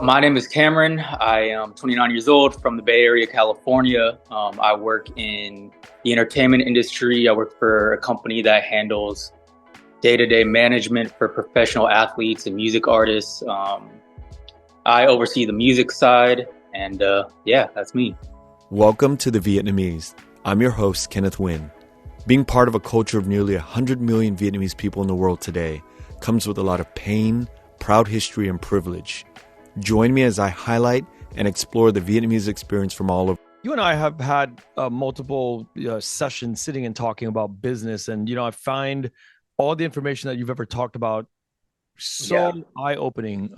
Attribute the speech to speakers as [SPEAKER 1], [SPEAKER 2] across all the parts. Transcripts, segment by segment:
[SPEAKER 1] My name is Cameron. I am 29 years old from the Bay Area, California. I work in the entertainment industry. I work for a company that handles day-to-day management for professional athletes and music artists. I oversee the music side, and yeah, that's me.
[SPEAKER 2] Welcome to The Vietnamese. I'm your host, Kenneth Nguyen. Being part of a culture of nearly 100 million Vietnamese people in the world today comes with a lot of pain, proud history, and privilege. Join me as I highlight and explore the Vietnamese experience from all over.
[SPEAKER 3] You and I have had multiple sessions sitting and talking about business. And, I find all the information that you've ever talked about so eye-opening,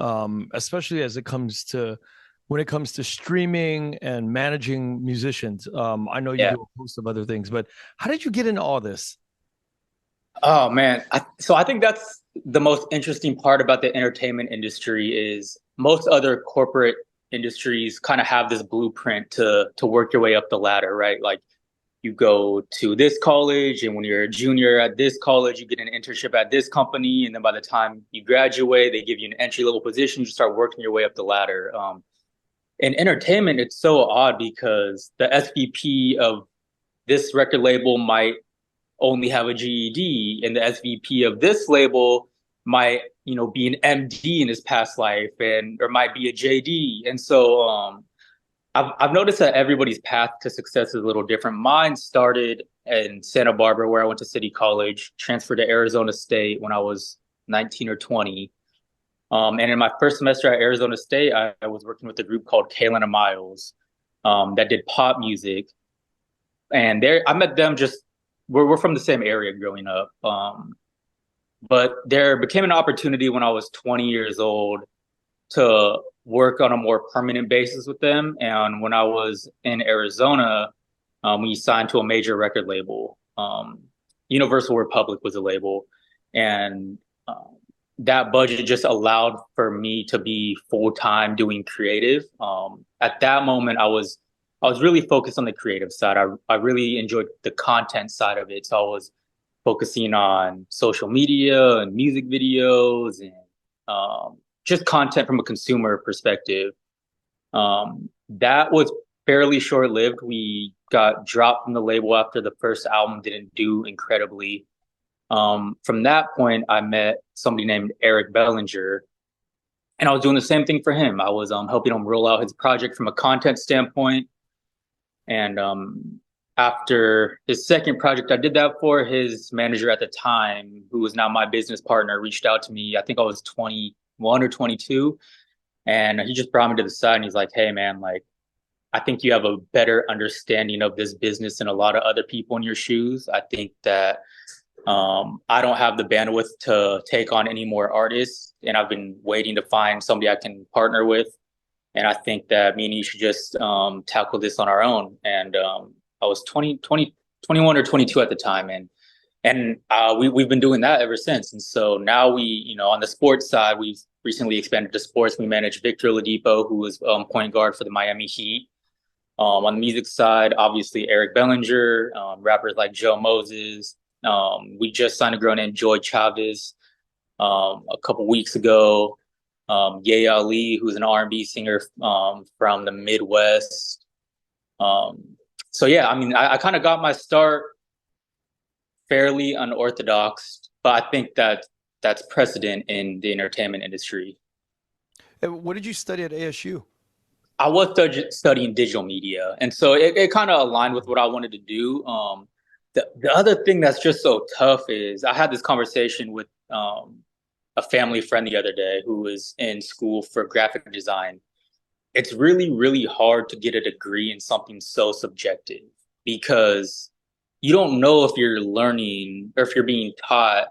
[SPEAKER 3] especially when it comes to streaming and managing musicians. I know you do a host of other things, but how did you get into all this?
[SPEAKER 1] Oh man. So I think that's the most interesting part about the entertainment industry is most other corporate industries kind of have this blueprint to work your way up the ladder, right? Like you go to this college, and when you're a junior at this college, you get an internship at this company, and then by the time you graduate, they give you an entry level position. You start working your way up the ladder. In entertainment, it's so odd because the SVP of this record label might only have a GED, and the SVP of this label might, be an MD in his past life, or might be a JD. And so I've noticed that everybody's path to success is a little different. Mine started in Santa Barbara, where I went to City College, transferred to Arizona State when I was 19 or 20. And in my first semester at Arizona State, I was working with a group called Kalen and Miles that did pop music. And I met them just we're from the same area growing up. But there became an opportunity when I was 20 years old to work on a more permanent basis with them. And when I was in Arizona, we signed to a major record label. Universal Republic was a label. And that budget just allowed for me to be full-time doing creative. At that moment, I was really focused on the creative side. I really enjoyed the content side of it. So I was focusing on social media and music videos and just content from a consumer perspective. That was fairly short-lived. We got dropped from the label after the first album didn't do incredibly. From that point, I met somebody named Eric Bellinger, and I was doing the same thing for him. I was helping him roll out his project from a content standpoint. And after his second project I did that for, his manager at the time, who was now my business partner, reached out to me. I think I was 21 or 22. And he just brought me to the side and he's like, hey, man, like, I think you have a better understanding of this business than a lot of other people in your shoes. I think that I don't have the bandwidth to take on any more artists. And I've been waiting to find somebody I can partner with. And I think that me and you should just tackle this on our own. And I was 21 or 22 at the time. And we've been doing that ever since. And so now on the sports side, we've recently expanded to sports. We manage Victor Oladipo, who was point guard for the Miami Heat. On the music side, obviously, Eric Bellinger, rappers like Joe Moses. We just signed a girl named Joy Chavez a couple weeks ago. Ye Ali, who's an R&B singer from the Midwest. So yeah, I mean, I kind of got my start fairly unorthodox, but I think that that's precedent in the entertainment industry.
[SPEAKER 3] What did you study at ASU?
[SPEAKER 1] I was studying digital media, and so it kind of aligned with what I wanted to do. The other thing that's just so tough is I had this conversation with a family friend the other day who was in school for graphic design. It's really, really hard to get a degree in something so subjective because you don't know if you're learning or if you're being taught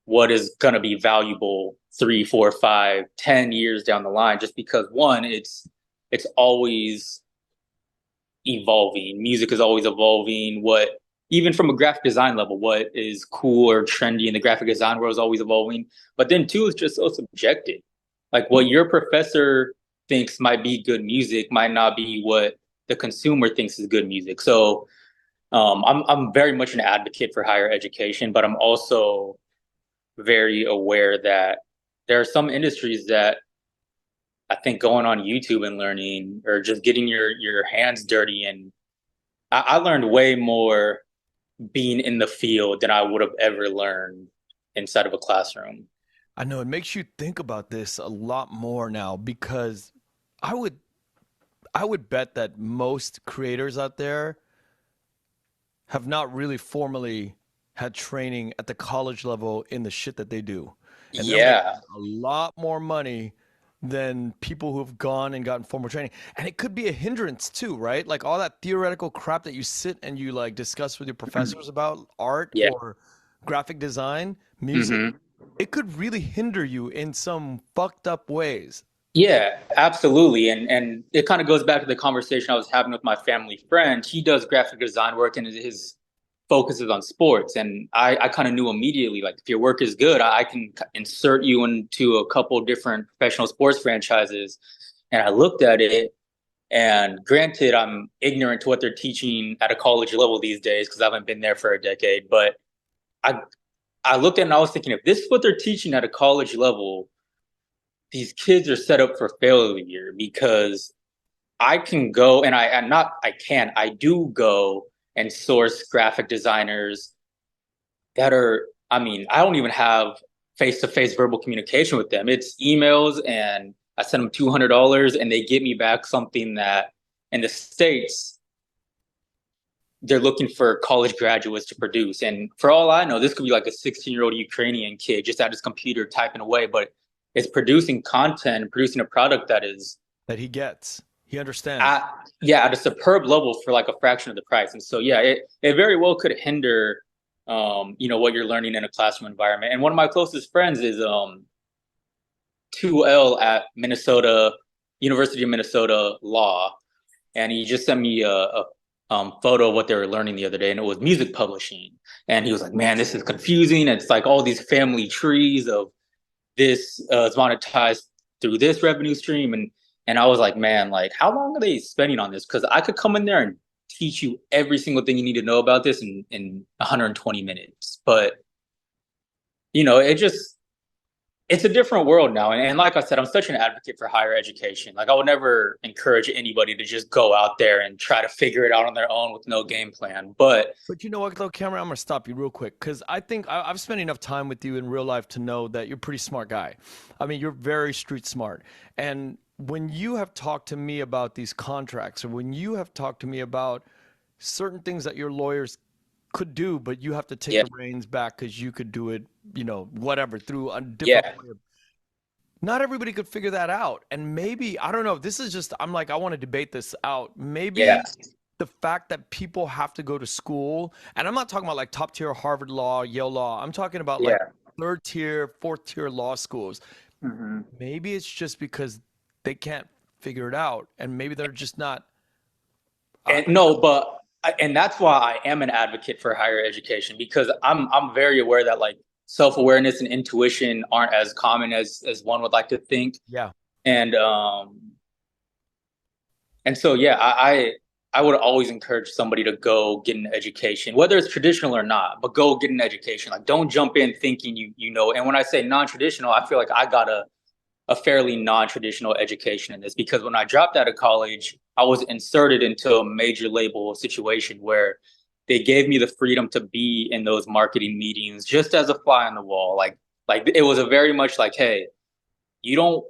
[SPEAKER 1] what is going to be valuable 3, 4, 5, 10 years down the line, just because one, it's always evolving. Music is always evolving. Even from a graphic design level, what is cool or trendy in the graphic design world is always evolving. But then two, it's just so subjective. Like what your professor thinks might be good music might not be what the consumer thinks is good music. So I'm very much an advocate for higher education, but I'm also very aware that there are some industries that I think going on YouTube and learning or just getting your hands dirty. And I learned way more being in the field than I would have ever learned inside of a classroom.
[SPEAKER 3] I know it makes you think about this a lot more now because I would I would bet that most creators out there have not really formally had training at the college level in the shit that they do. And they're making
[SPEAKER 1] Yeah.
[SPEAKER 3] a lot more money than people who've gone and gotten formal training. And it could be a hindrance too, right? Like all that theoretical crap that you sit and you like discuss with your professors about art
[SPEAKER 1] Yeah.
[SPEAKER 3] or graphic design, music,
[SPEAKER 1] Hmm.
[SPEAKER 3] it could really hinder you in some fucked up ways.
[SPEAKER 1] Yeah, absolutely. And it kind of goes back to the conversation I was having with my family friend. He does graphic design work and his focus is on sports. And I kind of knew immediately, like, if your work is good, I can insert you into a couple different professional sports franchises. And I looked at it, and granted, I'm ignorant to what they're teaching at a college level these days because I haven't been there for a decade. But I I looked at it and I was thinking, if this is what they're teaching at a college level, these kids are set up for failure because I can go and I do go and source graphic designers that are, I mean, I don't even have face-to-face verbal communication with them. It's emails and I send them $200 and they get me back something that in the States they're looking for college graduates to produce. And for all I know, this could be like a 16-year-old Ukrainian kid just at his computer typing away, but it's producing content, producing a product that is
[SPEAKER 3] That he gets. He understands.
[SPEAKER 1] at yeah, at a superb level for like a fraction of the price. And so yeah, it very well could hinder what you're learning in a classroom environment. And one of my closest friends is 2L at Minnesota, University of Minnesota Law. And he just sent me a photo of what they were learning the other day, and it was music publishing. And he was like, "Man, this is confusing. It's like all these family trees of this is monetized through this revenue stream." And I was like, "Man, like, how long are they spending on this? Because I could come in there and teach you every single thing you need to know about this in 120 minutes." But it just it's a different world now. And like I said, I'm such an advocate for higher education. Like, I would never encourage anybody to just go out there and try to figure it out on their own with no game plan. But
[SPEAKER 3] But you know what, though, Cameron, I'm gonna stop you real quick because I think I've spent enough time with you in real life to know that you're a pretty smart guy. I mean, you're very street smart. And when you have talked to me about these contracts, or when you have talked to me about certain things that your lawyers could do, but you have to take
[SPEAKER 1] yeah,
[SPEAKER 3] the reins back because you could do it, whatever, through a different
[SPEAKER 1] yeah,
[SPEAKER 3] way of not everybody could figure that out. And maybe, I don't know, this is just, I'm like, I want to debate this out.
[SPEAKER 1] yeah,
[SPEAKER 3] Maybe the fact that people have to go to school, and I'm not talking about like top tier Harvard Law, Yale Law, I'm talking about like
[SPEAKER 1] yeah.
[SPEAKER 3] third tier, fourth tier law schools.
[SPEAKER 1] Hmm.
[SPEAKER 3] Maybe it's just because they can't figure it out. And maybe they're just not,
[SPEAKER 1] And no, but and that's why I am an advocate for higher education because I'm very aware that like self-awareness and intuition aren't as common as one would like to think.
[SPEAKER 3] yeah,
[SPEAKER 1] And and so yeah, I would always encourage somebody to go get an education, whether it's traditional or not, but go get an education. Like, don't jump in thinking you know. And when I say non-traditional, I feel like I got a fairly non-traditional education in this because when I dropped out of college, I was inserted into a major label situation where they gave me the freedom to be in those marketing meetings just as a fly on the wall. Like it was a very much like, hey, you don't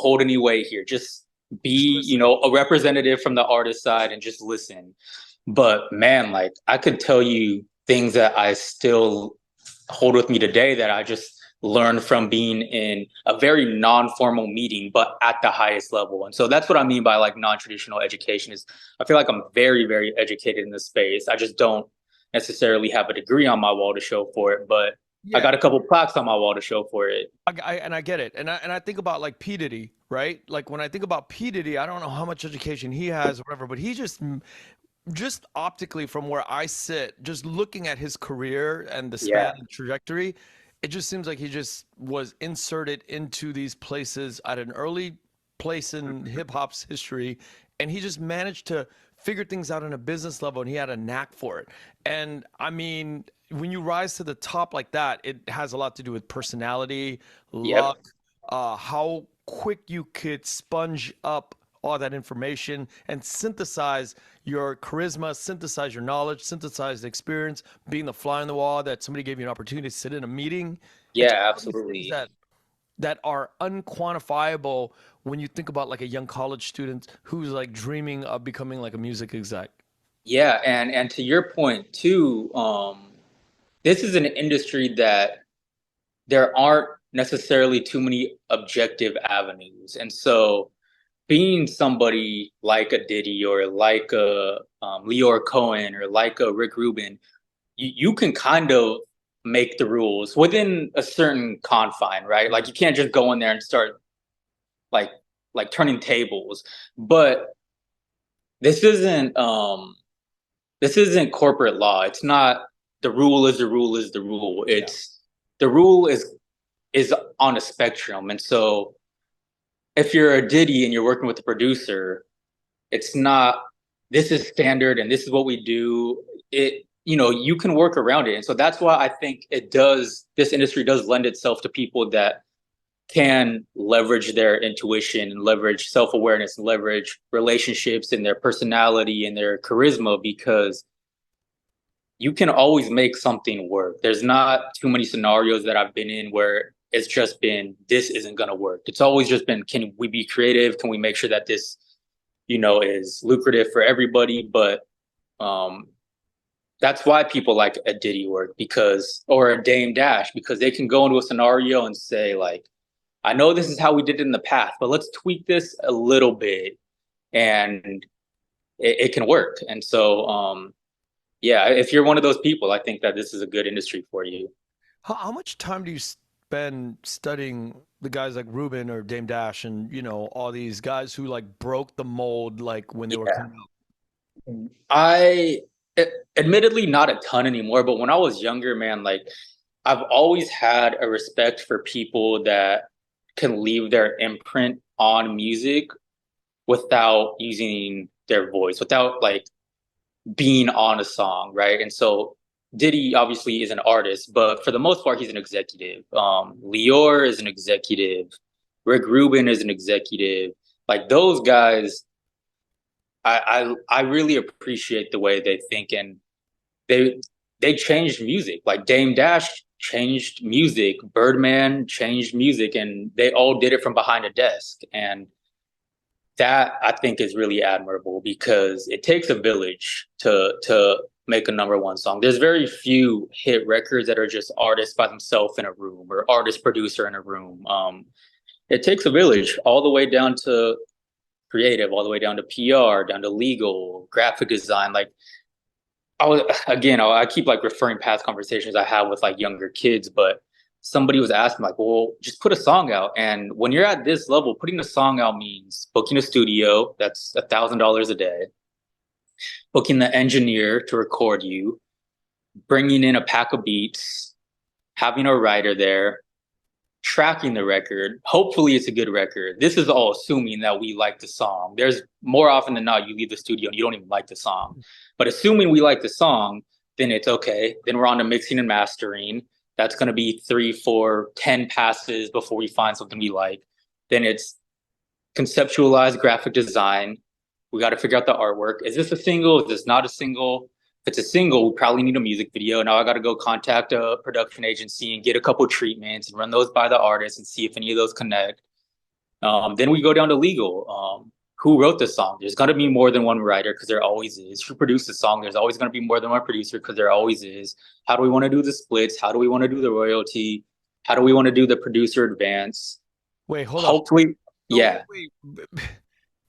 [SPEAKER 1] hold any weight here. Just
[SPEAKER 3] just
[SPEAKER 1] be,
[SPEAKER 3] listen.
[SPEAKER 1] a representative from the artist side and just listen. But man, like, I could tell you things that I still hold with me today that I just learned from being in a very non-formal meeting, but at the highest level. And so that's what I mean by like non-traditional education is I feel like I'm very, very educated in this space. I just don't necessarily have a degree on my wall to show for it, but I
[SPEAKER 3] Yeah.
[SPEAKER 1] got a couple plaques on my wall to show for it.
[SPEAKER 3] And I get it. And I think about like P. Diddy, right? Like when I think about P. Diddy, I don't know how much education he has or whatever, but he just optically from where I sit, just looking at his career and the span
[SPEAKER 1] Yeah.
[SPEAKER 3] and trajectory, it just seems like he just was inserted into these places at an early place in hip hop's history. And he just managed to figure things out on a business level and he had a knack for it. And I mean, when you rise to the top like that, it has a lot to do with personality,
[SPEAKER 1] Yep.
[SPEAKER 3] luck, how quick you could sponge up all that information and synthesize your charisma, synthesize your knowledge, synthesize the experience, being the fly on the wall that somebody gave you an opportunity to sit in a meeting. It's
[SPEAKER 1] Yeah,
[SPEAKER 3] all these things
[SPEAKER 1] absolutely.
[SPEAKER 3] that are unquantifiable when you think about like a young college student who's like dreaming of becoming like a music exec.
[SPEAKER 1] Yeah, and to your point too, this is an industry that there aren't necessarily too many objective avenues. And so being somebody like a Diddy or like a Leor Cohen or like a Rick Rubin, you can kind of make the rules within a certain confine, right? Like you can't just go in there and start like turning tables. But this isn't this isn't corporate law. It's not the rule is the rule is the rule.
[SPEAKER 3] Yeah.
[SPEAKER 1] It's the rule is on a spectrum. And so if you're a Diddy and you're working with a producer, it's not this is standard and this is what we do. It you can work around it. And so that's why I think this industry does lend itself to people that can leverage their intuition and leverage self-awareness and leverage relationships and their personality and their charisma because you can always make something work. There's not too many scenarios that I've been in where it's just been this isn't going to work. It's always just been can we be creative? Can we make sure that this is lucrative for everybody? But um that's why people like a Diddy work because or a Dame Dash because they can go into a scenario and say like I know this is how we did it in the past, but let's tweak this a little bit and it can work. And so yeah, if you're one of those people, I think that this is a good industry for you.
[SPEAKER 3] How much time do you spend studying the guys like Ruben or Dame Dash and all these guys who like broke the mold like when they were
[SPEAKER 1] Yeah.
[SPEAKER 3] coming out?
[SPEAKER 1] I admittedly not a ton anymore, but when I was younger, man, like I've always had a respect for people that can leave their imprint on music without using their voice, without like being on a song, right? And so Diddy obviously is an artist, but for the most part, he's an executive. Lior is an executive. Rick Rubin is an executive. Like those guys, I really appreciate the way they think and they they changed music. Like Dame Dash changed music, Birdman changed music, and they all did it from behind a desk. And that I think is really admirable because it takes a village to make a number one song. There's very few hit records that are just artists by themselves in a room or artist producer in a room. It takes a village all the way down to creative, all the way down to PR, down to legal, graphic design. Like I keep like referring past conversations I have with like younger kids, but somebody was asking like, well, just put a song out. And when you're at this level, putting a song out means booking a studio, that's $1,000 a day, booking the engineer to record you, bringing in a pack of beats, having a writer there, tracking the record. Hopefully it's a good record. This is all assuming that we like the song. There's more often than not, you leave the studio and you don't even like the song. But assuming we like the song, then it's okay. Then we're on to mixing and mastering. That's going to be 3, 4, 10 passes before we find something we like. Then it's conceptualized graphic design. We got to figure out the artwork. Is this a single? Is this not a single? If it's a single, we probably need a music video. Now I got to go contact a production agency and get a couple treatments and run those by the artist and see if any of those connect. Then we go down to legal. Who wrote the song? There's going to be more than one writer because there always is. Who produced the song? There's always going to be more than one producer because there always is. How do we want to do the splits? How do we want to do the royalty? How do we want to do the producer advance?
[SPEAKER 3] Wait, hold up.
[SPEAKER 1] Hopefully,
[SPEAKER 3] So
[SPEAKER 1] yeah.
[SPEAKER 3] wait,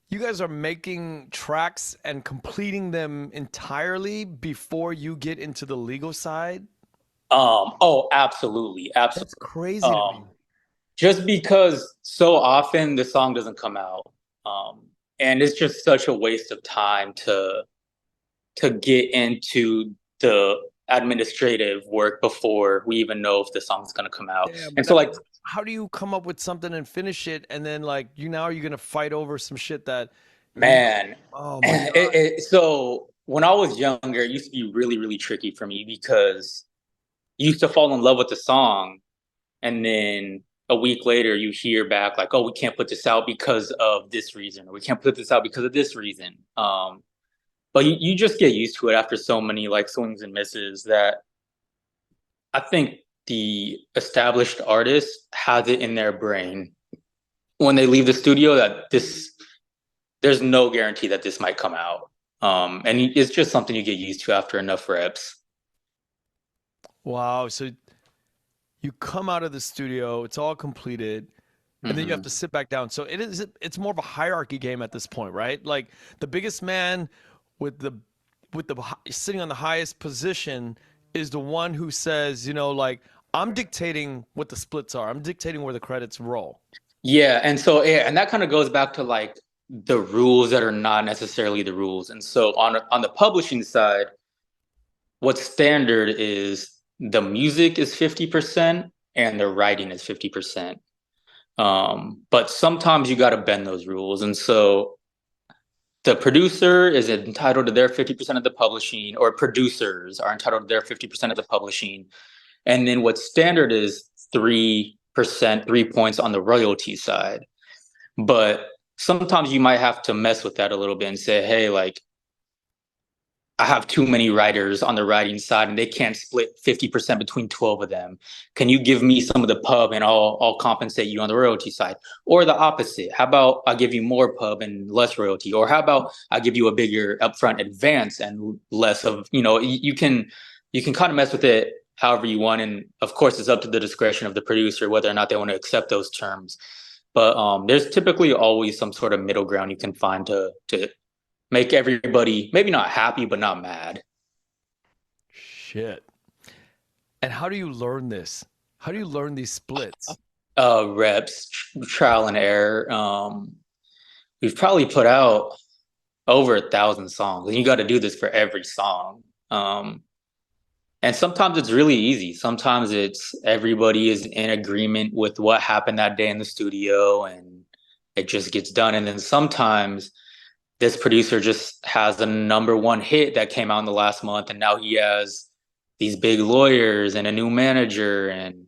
[SPEAKER 3] you guys are making tracks and completing them entirely before you get into the legal side?
[SPEAKER 1] Oh, absolutely, absolutely.
[SPEAKER 3] That's crazy to me.
[SPEAKER 1] Um, just because so often the song doesn't come out, um, and it's just such a waste of time to get into the administrative work before we even know if the song's gonna come out.
[SPEAKER 3] Yeah,
[SPEAKER 1] And
[SPEAKER 3] but
[SPEAKER 1] so,
[SPEAKER 3] that
[SPEAKER 1] like,
[SPEAKER 3] means how do you come up with something and finish it and then like you're gonna fight over some shit that you
[SPEAKER 1] man,
[SPEAKER 3] oh my God.
[SPEAKER 1] so when I was younger, it used to be really, really tricky for me because you used to fall in love with the song and then a week later you hear back like, oh, we can't put this out because of this reason, or we can't put this out because of this reason. But you just get used to it after so many like swings and misses that I think the established artist has it in their brain when they leave the studio that there's no guarantee that this might come out. And it's just something you get used to after enough reps.
[SPEAKER 3] Wow. So you come out of the studio, it's all completed, and then you have
[SPEAKER 1] Hmm.
[SPEAKER 3] to sit back down. So it's more of a hierarchy game at this point, right? Like the biggest man with sitting on the highest position is the one who says, like I'm dictating what the splits are. I'm dictating where the credits roll.
[SPEAKER 1] Yeah, and so yeah, and that kind of goes back to like the rules that are not necessarily the rules. And so on the publishing side, what's standard is the music is 50% and the writing is 50%. But sometimes you got to bend those rules. And so the producer is entitled to their 50% of the publishing, or producers are entitled to their 50% of the publishing. And then what's standard is 3%, 3 points on the royalty side. But sometimes you might have to mess with that a little bit and say, hey, like, I have too many writers on the writing side and they can't split 50% between 12 of them. Can you give me some of the pub and I'll compensate you on the royalty side? Or the opposite. How about I give you more pub and less royalty? Or how about I give you a bigger upfront advance and less of, you can kind of mess with it however you want. And of course it's up to the discretion of the producer whether or not they want to accept those terms. But there's typically always some sort of middle ground you can find to make everybody maybe not happy but not mad.
[SPEAKER 3] Shit. And how do you learn this? How do you learn these splits?
[SPEAKER 1] Reps, trial and error. We've probably put out over 1,000 songs, and you got to do this for every song. And sometimes it's really easy. Sometimes it's everybody is in agreement with what happened that day in the studio, and it just gets done. And then sometimes this producer just has a number one hit that came out in the last month, and now he has these big lawyers and a new manager and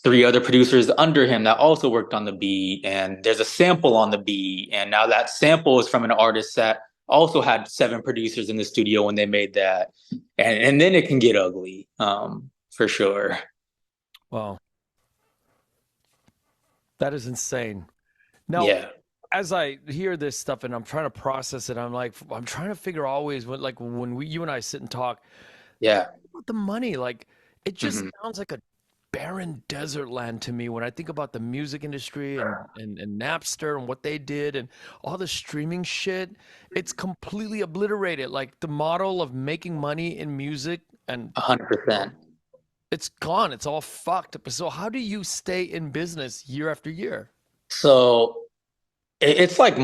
[SPEAKER 1] three other producers under him that also worked on the beat, and there's a sample on the beat, and now that sample is from an artist that also had seven producers in the studio when they made that, and then it can get ugly, for sure.
[SPEAKER 3] Wow, that is insane. Now,
[SPEAKER 1] Yeah,
[SPEAKER 3] as I hear this stuff and I'm trying to process it, I'm trying to figure always when you and I sit and talk
[SPEAKER 1] yeah.
[SPEAKER 3] about the money, like it just
[SPEAKER 1] Hmm.
[SPEAKER 3] sounds like a barren desert land to me when I think about the music industry and Napster and what they did and all the streaming shit. It's completely obliterated. Like the model of making money in music and
[SPEAKER 1] 100%.
[SPEAKER 3] it's gone. It's all fucked. So how do you stay in business year after year?
[SPEAKER 1] So it's like,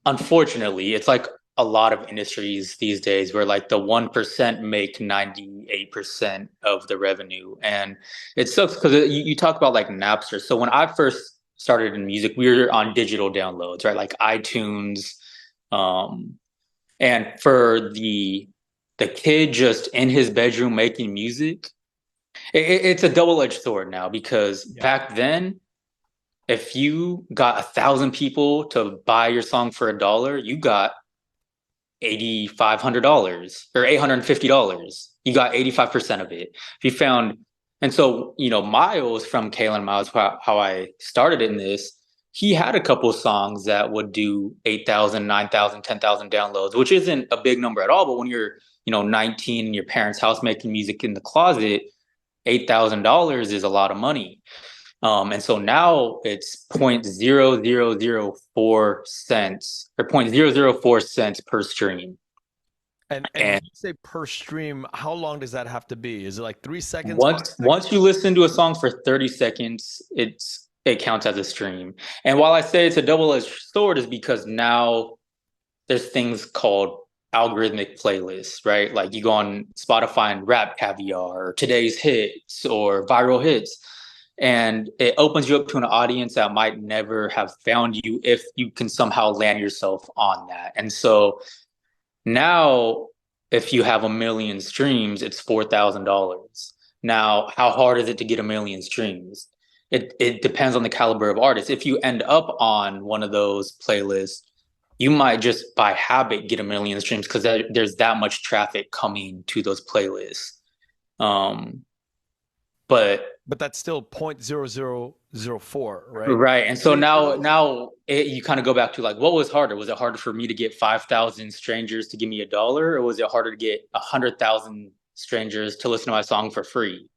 [SPEAKER 1] unfortunately, it's like a lot of industries these days where like the 1% make 98% of the revenue. And it sucks because you talk about like Napster. So when I first started in music, we were on digital downloads, right? Like iTunes. Um, and for the kid just in his bedroom making music, it's a double-edged sword now because
[SPEAKER 3] Yeah.
[SPEAKER 1] back then if you got 1,000 people to buy your song for $1, you got $8,500 or $850. You got 85% of it. If you found, and so, Miles from Kalen Miles, how I started in this, he had a couple of songs that would do 8,000, 9,000, 10,000 downloads, which isn't a big number at all. But when you're, 19 in your parents' house making music in the closet, $8,000 is a lot of money. And so now it's 0.0004 cents or 0.004 cents per stream.
[SPEAKER 3] And when
[SPEAKER 1] And
[SPEAKER 3] you say per stream, how long does that have to be? Is it like 3 seconds, five
[SPEAKER 1] once
[SPEAKER 3] seconds?
[SPEAKER 1] you listen to a song for 30 seconds, it counts as a stream. And while I say it's a double-edged sword is because now there's things called algorithmic playlists, right? Like you go on Spotify and Rap Caviar or Today's Hits or Viral Hits, and it opens you up to an audience that might never have found you if you can somehow land yourself on that. And so now, if you have 1 million streams, it's $4,000. Now, how hard is it to get 1 million streams? it depends on the caliber of artist. If you end up on one of those playlists, you might just by habit get a million streams because there's that much traffic coming to those playlists. Um, but
[SPEAKER 3] But that's still 0.0004, right?
[SPEAKER 1] right, and so now you kind of go back to like, what was harder? Was it harder for me to get 5,000 strangers to give me $1, or was it harder to get 100,000 strangers to listen to my song for free?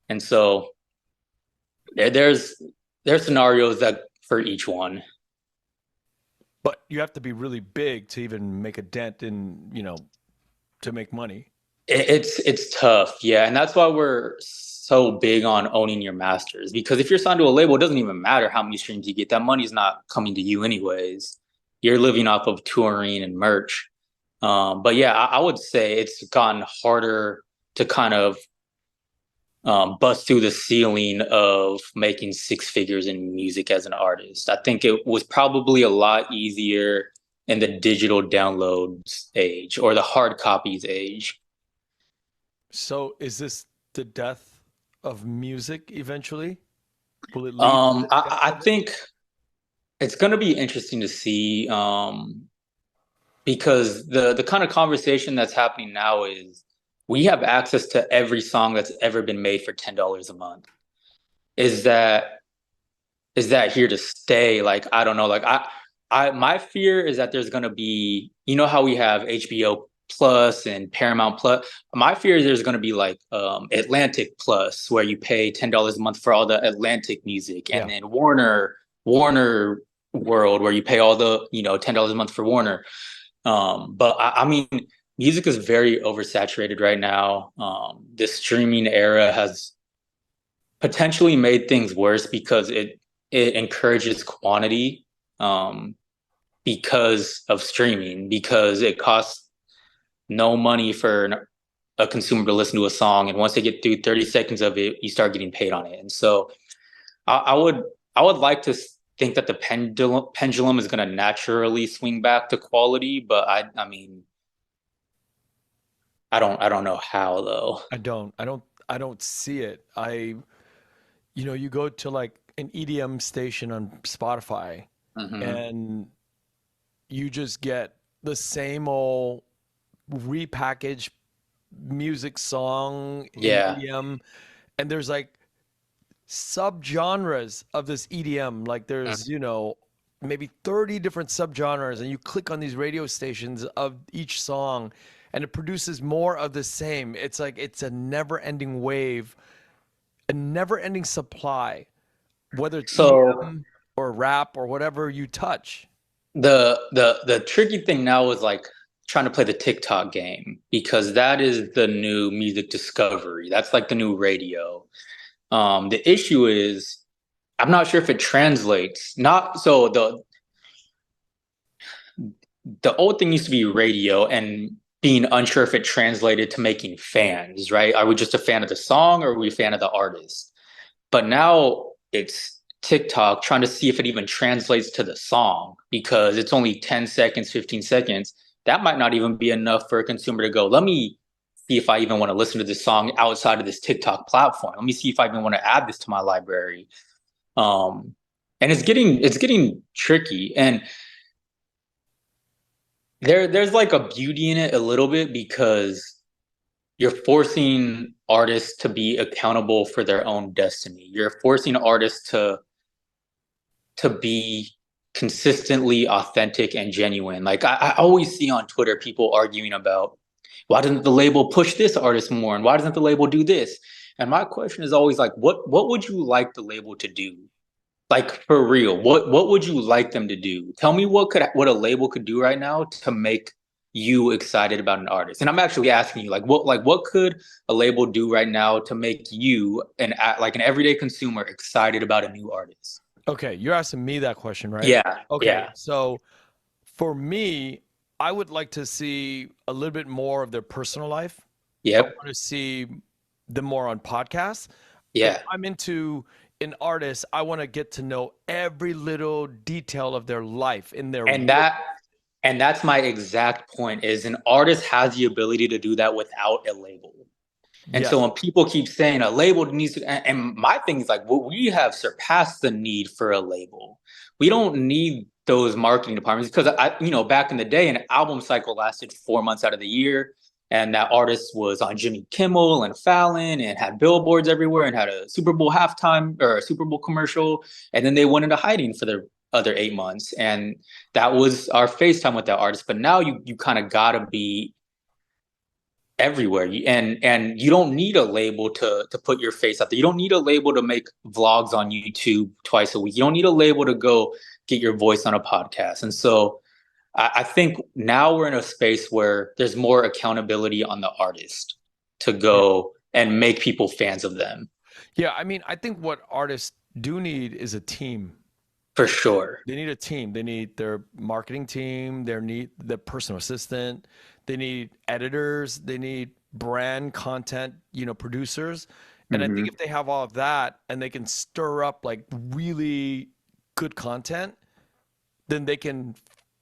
[SPEAKER 1] And so there's scenarios that for each one.
[SPEAKER 3] But you have to be really big to even make a dent in, to make money.
[SPEAKER 1] It's tough, yeah, and that's why we're so big on owning your masters. Because if you're signed to a label, it doesn't even matter how many streams you get. That money's not coming to you anyways. You're living off of touring and merch. But yeah, I would say it's gotten harder to kind of bust through the ceiling of making six figures in music as an artist. I think it was probably a lot easier in the digital downloads age or the hard copies age.
[SPEAKER 3] So is this the death of music eventually? Will it lead to the death
[SPEAKER 1] I
[SPEAKER 3] of it?
[SPEAKER 1] think it's going to be interesting to see because the kind of conversation that's happening now is we have access to every song that's ever been made for $10 a month. Is that is that here to stay? Like, I don't know. Like, my fear is that there's gonna be, you know, how we have HBO Plus and Paramount Plus. My fear is there's gonna be like Atlantic Plus, where you pay $10 a month for all the Atlantic music, and
[SPEAKER 3] Yeah.
[SPEAKER 1] then Warner World, where you pay all the, $10 a month for Warner. But I mean, music is very oversaturated right now. The streaming era has potentially made things worse because it encourages quantity because of streaming, because it costs no money for a consumer to listen to a song, and once they get through 30 seconds of it, you start getting paid on it. And so I would like to think that the pendulum is going to naturally swing back to quality, but I mean I don't know how though.
[SPEAKER 3] I don't see it. You go to like an EDM station on Spotify
[SPEAKER 1] Hmm.
[SPEAKER 3] and you just get the same old repackaged music song in
[SPEAKER 1] Yeah.
[SPEAKER 3] EDM, and there's like subgenres of this EDM. Like there's, maybe 30 different subgenres, and you click on these radio stations of each song, and it produces more of the same. It's like it's a never-ending wave, a never-ending supply, whether it's
[SPEAKER 1] So
[SPEAKER 3] EDM or rap or whatever you touch.
[SPEAKER 1] the tricky thing now is like trying to play the TikTok game because that is the new music discovery. That's like the new radio. The issue is I'm not sure if it translates. Not so the old thing used to be radio and being unsure if it translated to making fans, right? Are we just a fan of the song or are we a fan of the artist? But now it's TikTok trying to see if it even translates to the song because it's only 10 seconds, 15 seconds. That might not even be enough for a consumer to go, let me see if I even want to listen to this song outside of this TikTok platform. Let me see if I even want to add this to my library. Um, and it's getting tricky. And there's like a beauty in it a little bit because you're forcing artists to be accountable for their own destiny. You're forcing artists to be consistently authentic and genuine. Like I always see on Twitter people arguing about why doesn't the label push this artist more and why doesn't the label do this? And my question is always like, what would you like the label to do? Like for real, what would you like them to do? Tell me what a label could do right now to make you excited about an artist. And I'm actually asking you, what could a label do right now to make you an everyday consumer excited about a new artist?
[SPEAKER 3] Okay, you're asking me that question, right?
[SPEAKER 1] Yeah,
[SPEAKER 3] Okay,
[SPEAKER 1] yeah,
[SPEAKER 3] so for me, I would like to see a little bit more of their personal life. I
[SPEAKER 1] yep,
[SPEAKER 3] want to see them more on podcasts. If
[SPEAKER 1] yeah.
[SPEAKER 3] I'm into an artist, I want to get to know every little detail of their life in their
[SPEAKER 1] And
[SPEAKER 3] work.
[SPEAKER 1] that's my exact point is an artist has the ability to do that without a label. And so
[SPEAKER 3] Yes.
[SPEAKER 1] when people keep saying a label needs to, and my thing is like, well, we have surpassed the need for a label. We don't need those marketing departments because back in the day, an album cycle lasted 4 months out of the year. And that artist was on Jimmy Kimmel and Fallon and had billboards everywhere and had a Super Bowl halftime or a Super Bowl commercial. And then they went into hiding for the other 8 months. And that was our FaceTime with that artist. But now you kind of gotta be everywhere. And you don't need a label to put your face out there. You don't need a label to make vlogs on YouTube twice a week. You don't need a label to go get your voice on a podcast. And so I think now we're in a space where there's more accountability on the artist to
[SPEAKER 3] Yeah.
[SPEAKER 1] go and make people fans of them.
[SPEAKER 3] Yeah. I mean, I think what artists do need is a team.
[SPEAKER 1] For sure.
[SPEAKER 3] They need a team. They need their marketing team. They need the personal assistant. They need editors. They need brand content, producers. And I think
[SPEAKER 1] Hmm.
[SPEAKER 3] if they have all of that and they can stir up like really good content, then they can,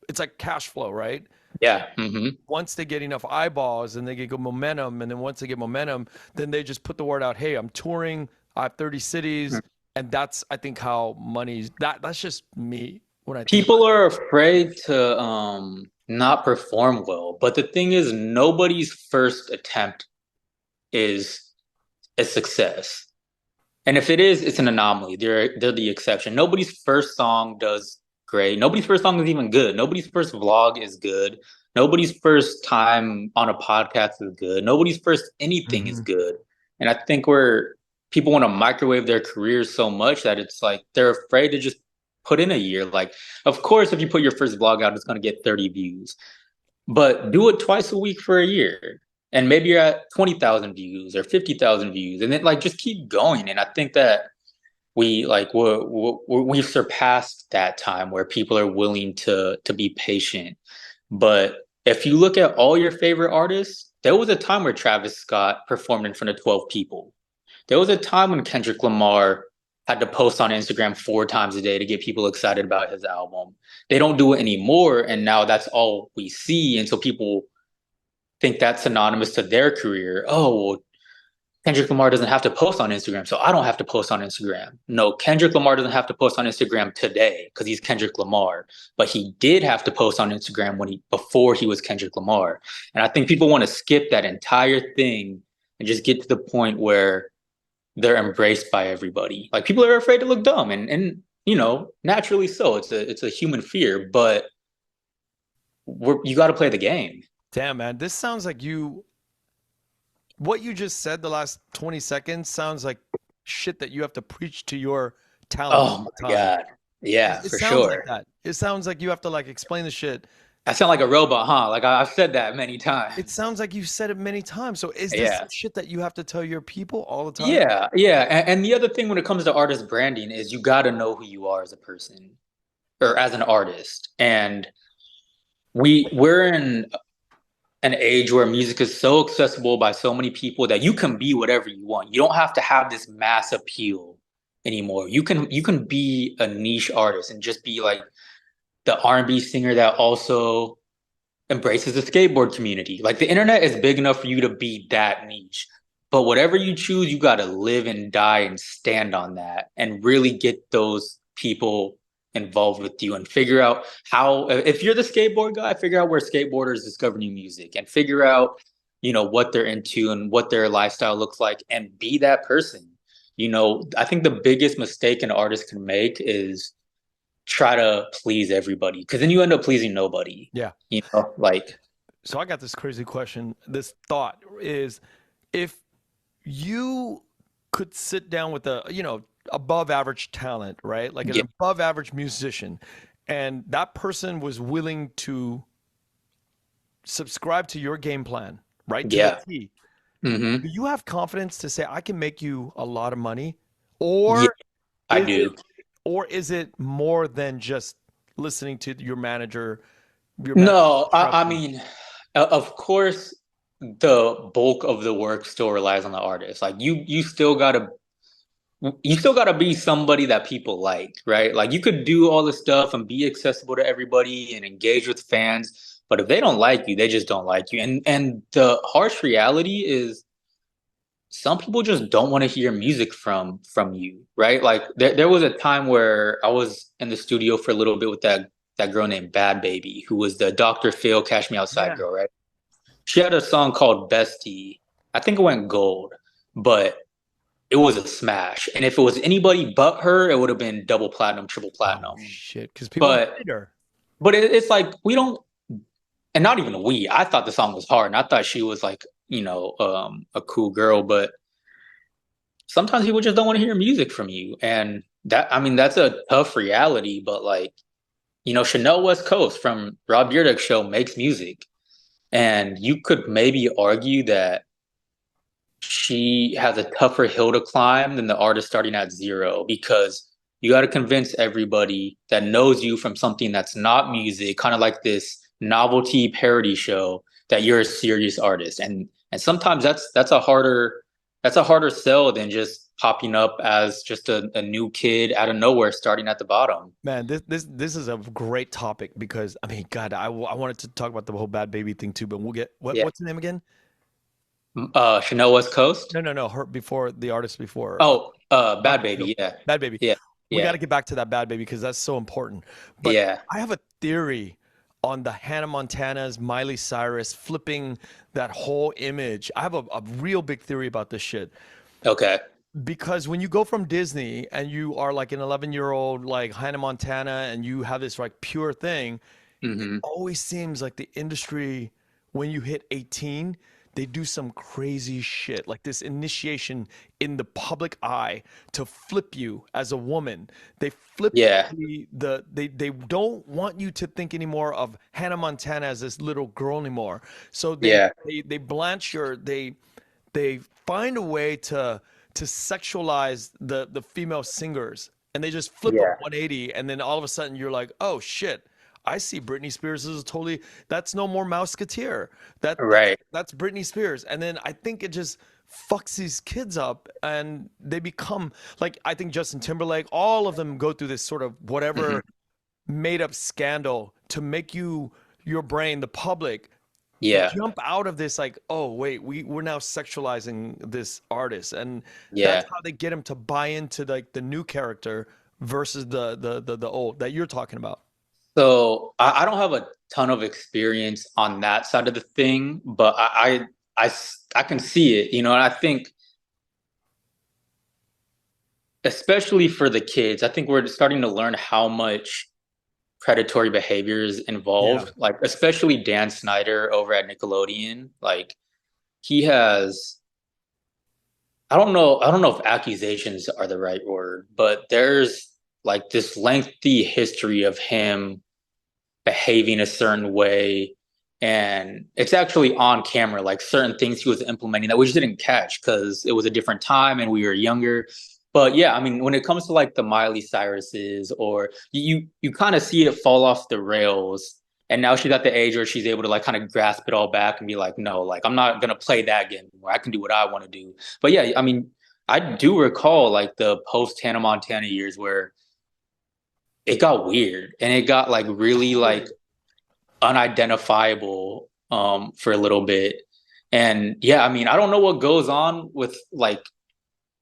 [SPEAKER 3] it's like cash flow, right?
[SPEAKER 1] Yeah. Hmm.
[SPEAKER 3] Once they get enough eyeballs and they get good momentum, and then once they get momentum, then they just put the word out, hey, I'm touring, I have 30 cities. And that's, I think, how money's that's just me when I think about
[SPEAKER 1] People are afraid to not perform well. But the thing is, nobody's first attempt is a success. And if it is, it's an anomaly. They're the exception. Nobody's first song does great. Nobody's first song is even good. Nobody's first vlog is good. Nobody's first time on a podcast is good. Nobody's first
[SPEAKER 3] it.
[SPEAKER 1] anything is good. And I think where people want to microwave their careers so much that it's like they're afraid to just put in a year. Like, of course, if you put your first vlog out, it's going to get 30 views, but do it twice a week for a year. And maybe you're at 20,000 views or 50,000 views. And then like just keep going. And I think that we've surpassed that time where people are willing to be patient. But if you look at all your favorite artists, there was a time where Travis Scott performed in front of 12 people. There was a time when Kendrick Lamar had to post on Instagram 4 times a day to get people excited about his album. They don't do it anymore, and now that's all we see. And so people think that's synonymous to their career. Oh, well, Kendrick Lamar doesn't have to post on Instagram, so I don't have to post on Instagram. No, Kendrick Lamar doesn't have to post on Instagram today because he's Kendrick Lamar, but he did have to post on Instagram before he was Kendrick Lamar. And I think people want to skip that entire thing and just get to the point where they're embraced by everybody. Like people are afraid to look dumb, and naturally so. It's a human fear, but you got to play the game.
[SPEAKER 3] Damn, man, this sounds like what you just said the last 20 seconds sounds like shit that you have to preach to your talent all
[SPEAKER 1] Oh
[SPEAKER 3] the
[SPEAKER 1] my
[SPEAKER 3] time.
[SPEAKER 1] God. Yeah,
[SPEAKER 3] It
[SPEAKER 1] for
[SPEAKER 3] sounds like
[SPEAKER 1] sure.
[SPEAKER 3] that. It sounds like you have to like explain the shit.
[SPEAKER 1] I sound like a robot, huh? Like I've said that many
[SPEAKER 3] It
[SPEAKER 1] times.
[SPEAKER 3] sounds like you've said it many times. So is this
[SPEAKER 1] Yeah.
[SPEAKER 3] some shit that you have to tell your people all the time?
[SPEAKER 1] Yeah, yeah. And the other thing when it comes to artist branding is you got to know who you are as a person or as an artist. And we're in an age where music is so accessible by so many people that you can be whatever you want. You don't have to have this mass appeal anymore. You can be a niche artist and just be like the R&B singer that also embraces the skateboard community. Like the internet is big enough for you to be that niche. But whatever you choose, you got to live and die and stand on that and really get those people involved with you and figure out how, if you're the skateboard guy, figure out where skateboarders discover new music and figure out, what they're into and what their lifestyle looks like and be that person. I think the biggest mistake an artist can make is try to please everybody because then you end up pleasing nobody.
[SPEAKER 3] Yeah.
[SPEAKER 1] Like
[SPEAKER 3] So I got this crazy question. This thought is, if you could sit down with above average talent, right? Like an
[SPEAKER 1] yeah,
[SPEAKER 3] above average musician, and that person was willing to subscribe to your game plan, right? To the
[SPEAKER 1] yeah,
[SPEAKER 3] T.
[SPEAKER 1] hmm
[SPEAKER 3] Do you have confidence to say I can make you a lot of money?
[SPEAKER 1] yeah,
[SPEAKER 3] Or
[SPEAKER 1] I
[SPEAKER 3] is it
[SPEAKER 1] do.
[SPEAKER 3] or is it more than just listening to your manager,
[SPEAKER 1] No, I
[SPEAKER 3] trust you?
[SPEAKER 1] mean, of course, the bulk of the work still relies on the artist. Like you still gotta be somebody that people like, right? Like you could do all this stuff and be accessible to everybody and engage with fans, but if they don't like you, they just don't like you. And the harsh reality is some people just don't want to hear music from you, right? Like there was a time where I was in the studio for a little bit with that girl named Bad Baby, who was the Dr. Phil Cash Me Outside
[SPEAKER 3] Yeah.
[SPEAKER 1] girl, right? She had a song called Bestie. I think it went gold, but it was a smash. And if it was anybody but her, it would have been double platinum, triple
[SPEAKER 3] Oh
[SPEAKER 1] platinum.
[SPEAKER 3] shit, because people
[SPEAKER 1] But
[SPEAKER 3] hate her.
[SPEAKER 1] it's like we don't, and not even we. I thought the song was hard, and I thought she was like, a cool girl. But sometimes people just don't want to hear music from you, and that, I mean, that's a tough reality. But like, Chanel West Coast from Rob Dyrdek's show makes music, and you could maybe argue that she has a tougher hill to climb than the artist starting at zero because you got to convince everybody that knows you from something that's not music, kind of like this novelty parody show, that you're a serious artist. And sometimes that's a harder sell than just popping up as just a new kid out of nowhere starting at the bottom.
[SPEAKER 3] Man, this is a great topic because I mean, God, I wanted to talk about the whole Bad Baby thing too, but we'll get
[SPEAKER 1] Yeah.
[SPEAKER 3] what's the name again?
[SPEAKER 1] Chanel West Coast.
[SPEAKER 3] No, her before the artist before
[SPEAKER 1] Oh, Bad
[SPEAKER 3] Dr. Phil.
[SPEAKER 1] Baby. Yeah.
[SPEAKER 3] Bad Baby.
[SPEAKER 1] Yeah.
[SPEAKER 3] We got
[SPEAKER 1] Yeah.
[SPEAKER 3] to get back to that Bad Baby because that's so important. But
[SPEAKER 1] Yeah.
[SPEAKER 3] I have a theory on the Hannah Montana's Miley Cyrus flipping that whole image. I have a real big theory about this shit.
[SPEAKER 1] Okay.
[SPEAKER 3] Because when you go from Disney and you are like an 11-year-old like Hannah Montana and you have this like pure thing, it
[SPEAKER 1] Hmm.
[SPEAKER 3] always seems like the industry, when you hit 18, they do some crazy shit, like this initiation in the public eye to flip you as a woman. They flip
[SPEAKER 1] Yeah.
[SPEAKER 3] they don't want you to think anymore of Hannah Montana as this little girl anymore. So
[SPEAKER 1] Yeah.
[SPEAKER 3] they blanch your they find a way to sexualize the female singers and they just flip a
[SPEAKER 1] Yeah.
[SPEAKER 3] 180 and then all of a sudden you're like, oh shit, I see Britney Spears as a totally, that's no more Mouseketeer.
[SPEAKER 1] Right.
[SPEAKER 3] That's Britney Spears. And then I think it just fucks these kids up and they become like, I think Justin Timberlake, all of them go through this sort of
[SPEAKER 1] Hmm.
[SPEAKER 3] whatever made up scandal to make your brain, the public,
[SPEAKER 1] Yeah.
[SPEAKER 3] jump out of this like, oh wait, we're now sexualizing this artist. And that's
[SPEAKER 1] Yeah.
[SPEAKER 3] how they get him to buy into like the new character versus the old that you're talking about.
[SPEAKER 1] So I don't have a ton of experience on that side of the thing, but I can see it, and I think especially for the kids, I think we're starting to learn how much predatory behavior is
[SPEAKER 3] Yeah.
[SPEAKER 1] involved. Like especially Dan Snyder over at Nickelodeon, like he has I don't know if accusations are the right word, but there's like this lengthy history of him behaving a certain way. And it's actually on camera, like certain things he was implementing that we just didn't catch because it was a different time and we were younger. But yeah, I mean, when it comes to like the Miley Cyruses, or you kind of see it fall off the rails. And now she's at the age where she's able to like kind of grasp it all back and be like, no, like I'm not gonna play that game anymore. I can do what I want to do. But yeah, I mean, I do recall like the post Hannah Montana years where it got weird and it got like really like unidentifiable for a little bit. And yeah, I mean, I don't know what goes on with like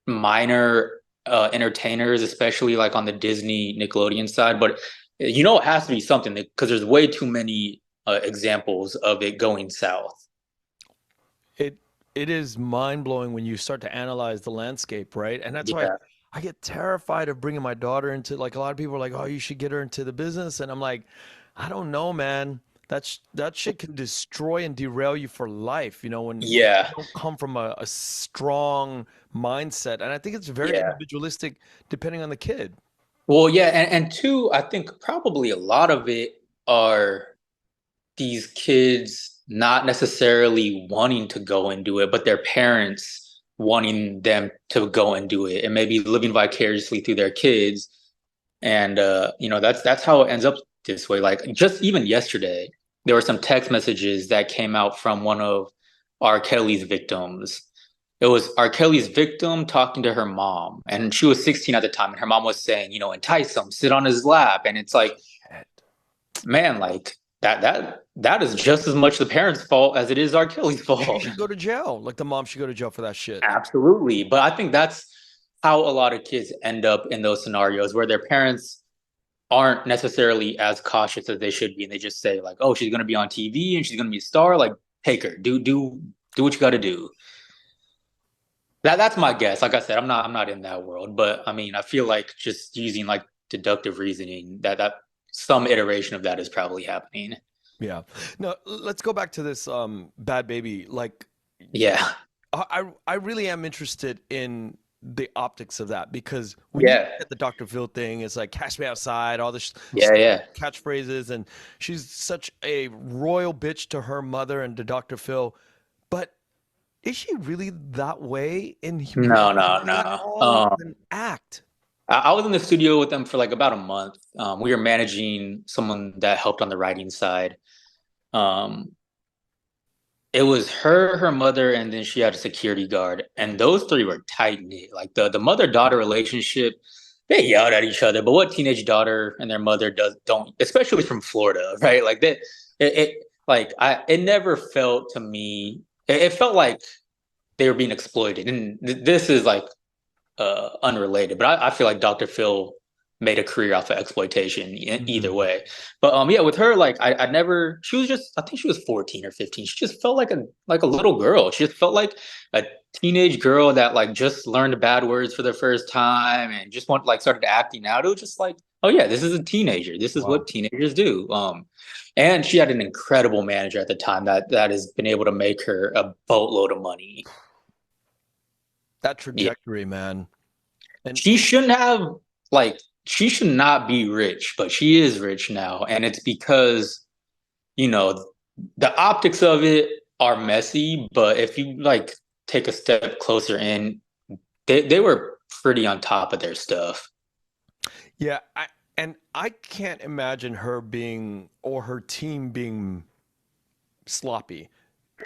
[SPEAKER 1] minor entertainers, especially like on the Disney Nickelodeon side, but it has to be something because there's way too many examples of it going south.
[SPEAKER 3] It it is mind blowing when you start to analyze the landscape, right? And that's why
[SPEAKER 1] Yeah.
[SPEAKER 3] I get terrified of bringing my daughter into like a lot of people are like, oh, you should get her into the business, and I'm like, I don't know, man. That shit can destroy and derail you for life. You know, when you
[SPEAKER 1] Yeah.
[SPEAKER 3] don't come from a strong mindset, and I think it's very
[SPEAKER 1] Yeah.
[SPEAKER 3] individualistic depending on the kid.
[SPEAKER 1] Well, yeah, and two, I think probably a lot of it are these kids not necessarily wanting to go and do it, but their parents wanting them to go and do it, and maybe living vicariously through their kids. And that's how it ends up this way. Like just even yesterday, there were some text messages that came out from one of R. Kelly's victims. It was R. Kelly's victim talking to her mom, and she was 16 at the time, and her mom was saying, entice him, sit on his lap. And it's like,
[SPEAKER 3] Shit.
[SPEAKER 1] man, like that is just as much the parents' fault as it is R. Kelly's
[SPEAKER 3] She
[SPEAKER 1] fault.
[SPEAKER 3] should go to jail. Like the mom should go to jail for that shit.
[SPEAKER 1] Absolutely. But I think that's how a lot of kids end up in those scenarios where their parents aren't necessarily as cautious as they should be, and they just say like, "Oh, she's gonna be on TV and she's gonna be a star. Like, take her. Do what you got to do." That's my guess. Like I said, I'm not in that world, but I mean, I feel like just using like deductive reasoning that some iteration of that is probably happening.
[SPEAKER 3] Yeah. No, let's go back to this Bad Baby. Like
[SPEAKER 1] Yeah.
[SPEAKER 3] I really am interested in the optics of that because when you
[SPEAKER 1] Yeah.
[SPEAKER 3] look at the Dr. Phil thing, it's like "Cash Me Outside," all this
[SPEAKER 1] Yeah. Yeah.
[SPEAKER 3] catchphrases, and she's such a royal bitch to her mother and to Dr. Phil. But is she really that way in reality?
[SPEAKER 1] No, no,
[SPEAKER 3] Is that
[SPEAKER 1] no.
[SPEAKER 3] all an act?
[SPEAKER 1] I was in the studio with them for like about a month. We were managing someone that helped on the writing side. Um, it was her mother, and then she had a security guard, and those three were tight knit. Like the mother daughter relationship, they yelled at each other. But what teenage daughter and their mother don't, especially from Florida, right? Like that, it never felt to me. It felt like they were being exploited, and this is like unrelated, but I feel like Dr. Phil made a career off of exploitation either
[SPEAKER 3] Mhm.
[SPEAKER 1] way. But yeah, with her, like I never. She was just, I think she was 14 or 15. She just felt like a little girl. She just felt like a teenage girl that like just learned bad words for the first time and just started acting out. It was just like, oh yeah, this is a teenager. This is
[SPEAKER 3] Wow.
[SPEAKER 1] what teenagers do. And she had an incredible manager at the time that has been able to make her a boatload of money.
[SPEAKER 3] That
[SPEAKER 1] Yeah.
[SPEAKER 3] trajectory, man. And
[SPEAKER 1] She shouldn't have like she should not be rich, but she is rich now, and it's because you know the optics of it are messy. But if you like take a step closer in, they were pretty on top of their stuff.
[SPEAKER 3] yeah, I can't imagine her being or her team being sloppy.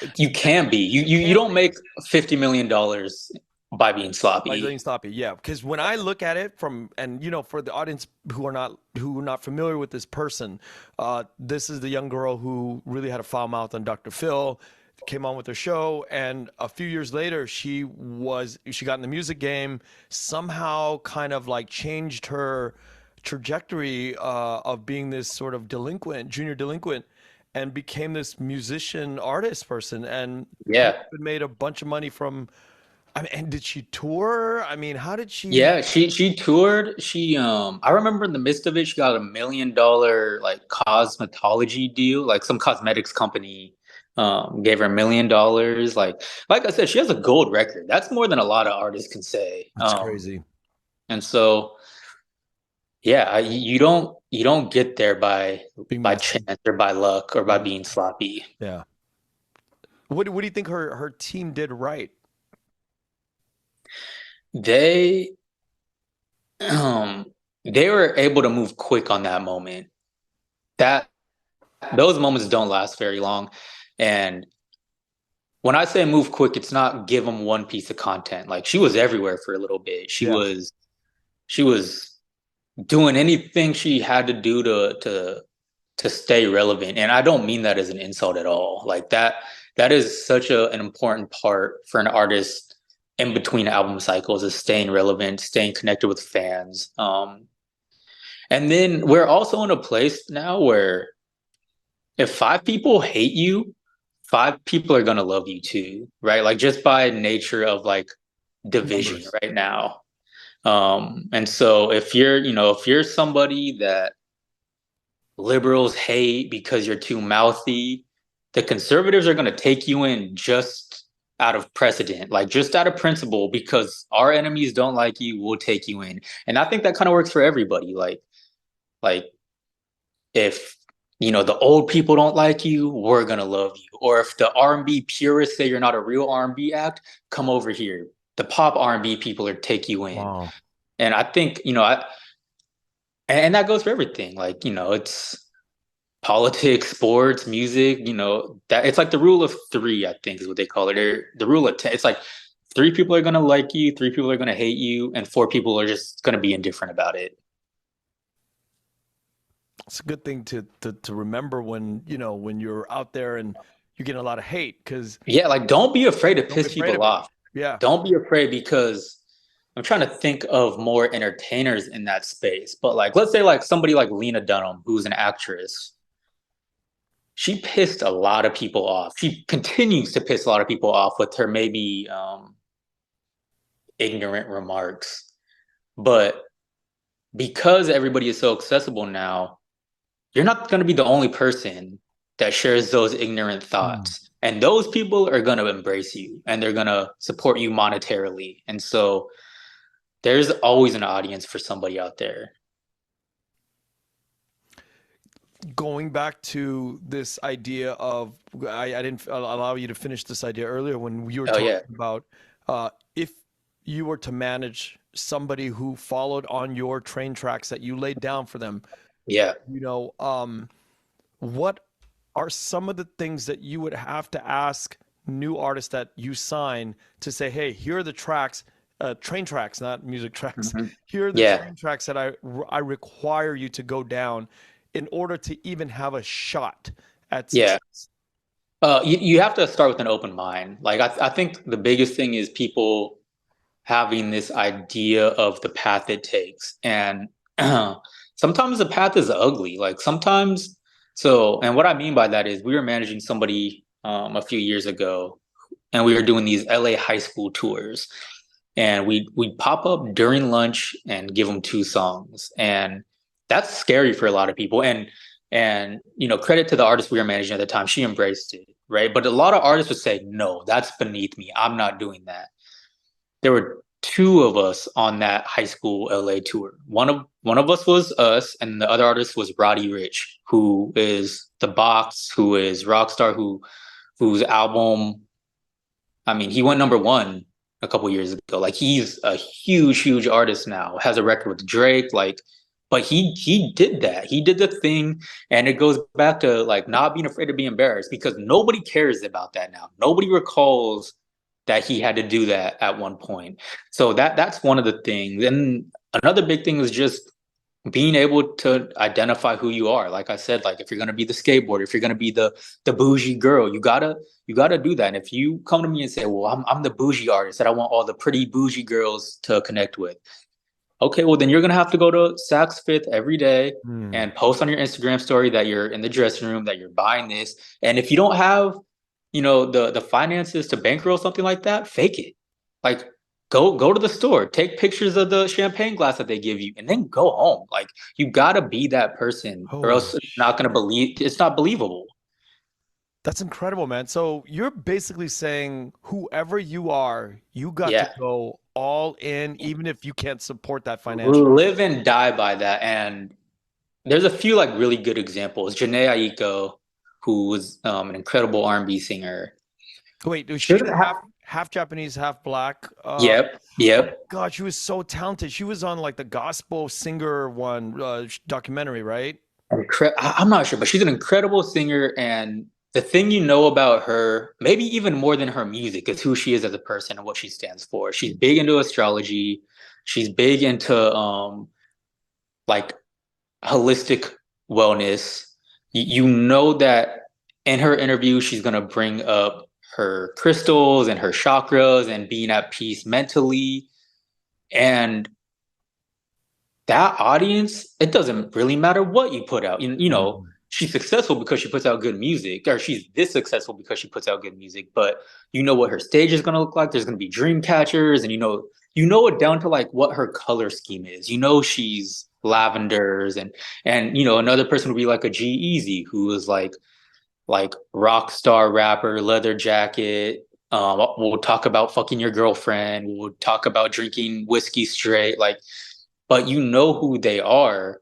[SPEAKER 3] It's
[SPEAKER 1] You can be. You
[SPEAKER 3] can't
[SPEAKER 1] don't make $50 million by being
[SPEAKER 3] by
[SPEAKER 1] sloppy.
[SPEAKER 3] being sloppy. Yeah, because when I look at it from and for the audience who are not familiar with this person, this is the young girl who really had a foul mouth on Dr. Phil. Came on with her show, and a few years later, she got in the music game. Somehow, kind of like changed her trajectory of being this sort of delinquent, junior delinquent, and became this musician artist person. And
[SPEAKER 1] Yeah.
[SPEAKER 3] made a bunch of money from. I mean, and did she tour? I mean, how did she?
[SPEAKER 1] Yeah, she toured. I remember in the midst of it, she got $1 million like cosmetology deal, like some cosmetics company gave her $1 million. Like I said, she has a gold record. That's more than a lot of artists can say.
[SPEAKER 3] That's crazy.
[SPEAKER 1] And so yeah, you don't get there
[SPEAKER 3] Being
[SPEAKER 1] by
[SPEAKER 3] messy.
[SPEAKER 1] chance or by luck or by
[SPEAKER 3] Mhm.
[SPEAKER 1] being sloppy.
[SPEAKER 3] Yeah. What do you think her team did right?
[SPEAKER 1] They um they were able to move quick on that moment. That those moments don't last very long. And when I say move quick, it's not give them one piece of content. Like she was everywhere for a little bit.
[SPEAKER 3] Yeah.
[SPEAKER 1] She was doing anything she had to do to stay relevant. And I don't mean that as an insult at all. Like that is such an important part for an artist in between album cycles is staying relevant, staying connected with fans. And then we're also in a place now where if five people hate you, five people are gonna love you too, right? Like just by nature of like division
[SPEAKER 3] Numbers.
[SPEAKER 1] right now. And so if you're somebody that liberals hate because you're too mouthy, the conservatives are gonna take you in just out of precedent, like just out of principle, because our enemies don't like you, we'll take you in. And I think that kind of works for everybody. Like if the old people don't like you, we're gonna love you. Or if the R&B purists say you're not a real R&B act, come over here. The pop R&B people are take you in.
[SPEAKER 3] Wow.
[SPEAKER 1] And I think and that goes for everything. Like it's politics, sports, music. That it's like the rule of three. I think is what they call it. Or the rule of 10. It's like three people are gonna like you, three people are gonna hate you, and four people are just gonna be indifferent about it.
[SPEAKER 3] It's a good thing to remember when, when you're out there and you're getting a lot of hate, because
[SPEAKER 1] Yeah, like don't be afraid to
[SPEAKER 3] don't be
[SPEAKER 1] piss
[SPEAKER 3] afraid
[SPEAKER 1] people
[SPEAKER 3] of it.
[SPEAKER 1] off.
[SPEAKER 3] Yeah.
[SPEAKER 1] Don't be afraid because I'm trying to think of more entertainers in that space. But like let's say like somebody like Lena Dunham, who's an actress. She pissed a lot of people off. She continues to piss a lot of people off with her maybe ignorant remarks. But because everybody is so accessible now, you're not going to be the only person that shares those ignorant
[SPEAKER 3] Mm.
[SPEAKER 1] thoughts. And those people are going to embrace you and they're going to support you monetarily. And so there's always an audience for somebody out there.
[SPEAKER 3] Going back to this idea of, I didn't allow you to finish this idea earlier when you were
[SPEAKER 1] Oh, yeah.
[SPEAKER 3] talking about if you were to manage somebody who followed on your train tracks that you laid down for them,
[SPEAKER 1] Yeah.
[SPEAKER 3] what are some of the things that you would have to ask new artists that you sign to say, hey, here are the tracks, train tracks, not music tracks.
[SPEAKER 1] Mhm.
[SPEAKER 3] Here are the
[SPEAKER 1] Yeah.
[SPEAKER 3] train tracks that I require you to go down in order to even have a shot at
[SPEAKER 1] Yeah.
[SPEAKER 3] success.
[SPEAKER 1] You have to start with an open mind. Like I think the biggest thing is people having this idea of the path it takes. And sometimes the path is ugly. Like sometimes, so, and what I mean by that is we were managing somebody a few years ago and we were doing these LA high school tours. And we'd pop up during lunch and give them two songs. And that's scary for a lot of people. And credit to the artist we were managing at the time, she embraced it, right? But a lot of artists would say, no, that's beneath me. I'm not doing that. There were two of us on that high school LA tour. One of us was us, and the other artist was Roddy Ricch, who is the Box, who is Rockstar, whose album, I mean, he went number one a couple years ago. Like he's a huge, huge artist now. Has a record with Drake. Like, but he did that. He did the thing, and it goes back to like not being afraid to be embarrassed because nobody cares about that now. Nobody recalls that he had to do that at one point. So that's one of the things. And another big thing is just being able to identify who you are. Like I said, like if you're gonna be the skateboarder, if you're gonna be the bougie girl, you gotta do that. And if you come to me and say, well, I'm the bougie artist that I want all the pretty bougie girls to connect with. Okay, well then you're gonna have to go to Saks Fifth every day
[SPEAKER 3] Hmm.
[SPEAKER 1] and post on your Instagram story that you're in the dressing room, that you're buying this. And if you don't have, the finances to bankroll something like that, fake it. Like go to the store, take pictures of the champagne glass that they give you, and then go home. Like you gotta be that person, or
[SPEAKER 3] Holy
[SPEAKER 1] else
[SPEAKER 3] shit.
[SPEAKER 1] it's not believable.
[SPEAKER 3] That's incredible, man. So you're basically saying whoever you are, you got to
[SPEAKER 1] Yeah.
[SPEAKER 3] go all in, even if you can't support that financially.
[SPEAKER 1] Live and die by that. And there's a few like really good examples. Janae Aiko, who was an incredible R&B singer.
[SPEAKER 3] Wait, was
[SPEAKER 1] She
[SPEAKER 3] she
[SPEAKER 1] doesn't
[SPEAKER 3] the
[SPEAKER 1] have.
[SPEAKER 3] half Japanese, half black?
[SPEAKER 1] Yep,
[SPEAKER 3] Oh my
[SPEAKER 1] yep.
[SPEAKER 3] God, she was so talented. She was on like the gospel singer one documentary, right?
[SPEAKER 1] I'm not sure, but she's an incredible singer. And the thing you know about her, maybe even more than her music, is who she is as a person and what she stands for. She's big into astrology. She's big into like holistic wellness. You know that in her interview, she's going to bring up her crystals and her chakras and being at peace mentally. And that audience, it doesn't really matter what you put out.
[SPEAKER 3] Mm.
[SPEAKER 1] She's successful because she puts out good music, or she's this successful because she puts out good music. But you know what her stage is going to look like. There's going to be dream catchers, and you know it down to like what her color scheme is. She's lavenders, and another person would be like a G Easy, who is like rock star rapper, leather jacket. We'll talk about fucking your girlfriend. We'll talk about drinking whiskey straight. Like, but you know who they are,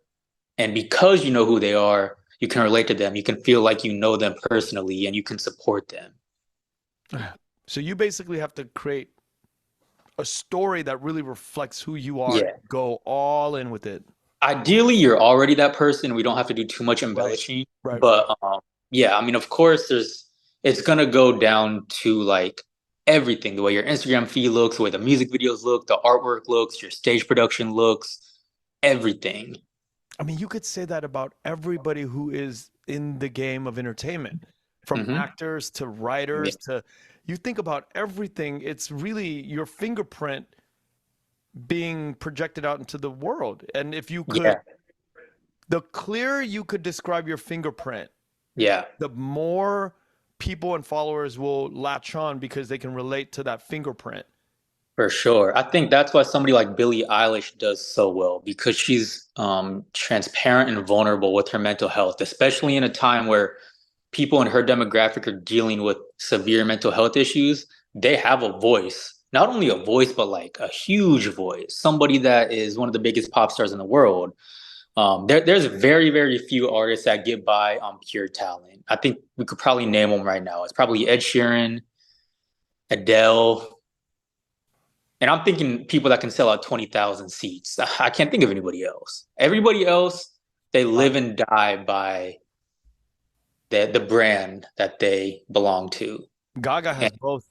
[SPEAKER 1] and because you know who they are, you can relate to them. You can feel like you know them personally, and you can support them.
[SPEAKER 3] So you basically have to create a story that really reflects who you are
[SPEAKER 1] Yeah.
[SPEAKER 3] and go all in with it.
[SPEAKER 1] Ideally, you're already that person. We don't have to do too much
[SPEAKER 3] Right,
[SPEAKER 1] embellishing,
[SPEAKER 3] right.
[SPEAKER 1] but yeah, I mean, of course, it's gonna go down to like everything, the way your Instagram feed looks, the way the music videos look, the artwork looks, your stage production looks, everything.
[SPEAKER 3] I mean, you could say that about everybody who is in the game of entertainment, from
[SPEAKER 1] Hmm.
[SPEAKER 3] actors to
[SPEAKER 1] Yeah.
[SPEAKER 3] writers to you think about everything. It's really your fingerprint being projected out into the world. And if you could,
[SPEAKER 1] Yeah.
[SPEAKER 3] the clearer you could describe your fingerprint,
[SPEAKER 1] Yeah.
[SPEAKER 3] the more people and followers will latch on because they can relate to that fingerprint.
[SPEAKER 1] For sure. I think that's why somebody like Billie Eilish does so well because she's transparent and vulnerable with her mental health, especially in a time where people in her demographic are dealing with severe mental health issues. They have a voice, not only a voice, but like a huge voice, somebody that is one of the biggest pop stars in the world. There's very, very few artists that get by on pure talent. I think we could probably name them right now. It's probably Ed Sheeran, Adele, and I'm thinking people that can sell out 20,000 seats. I can't think of anybody else. Everybody else, they live and die by the brand that they belong to.
[SPEAKER 3] Gaga
[SPEAKER 1] And
[SPEAKER 3] has both.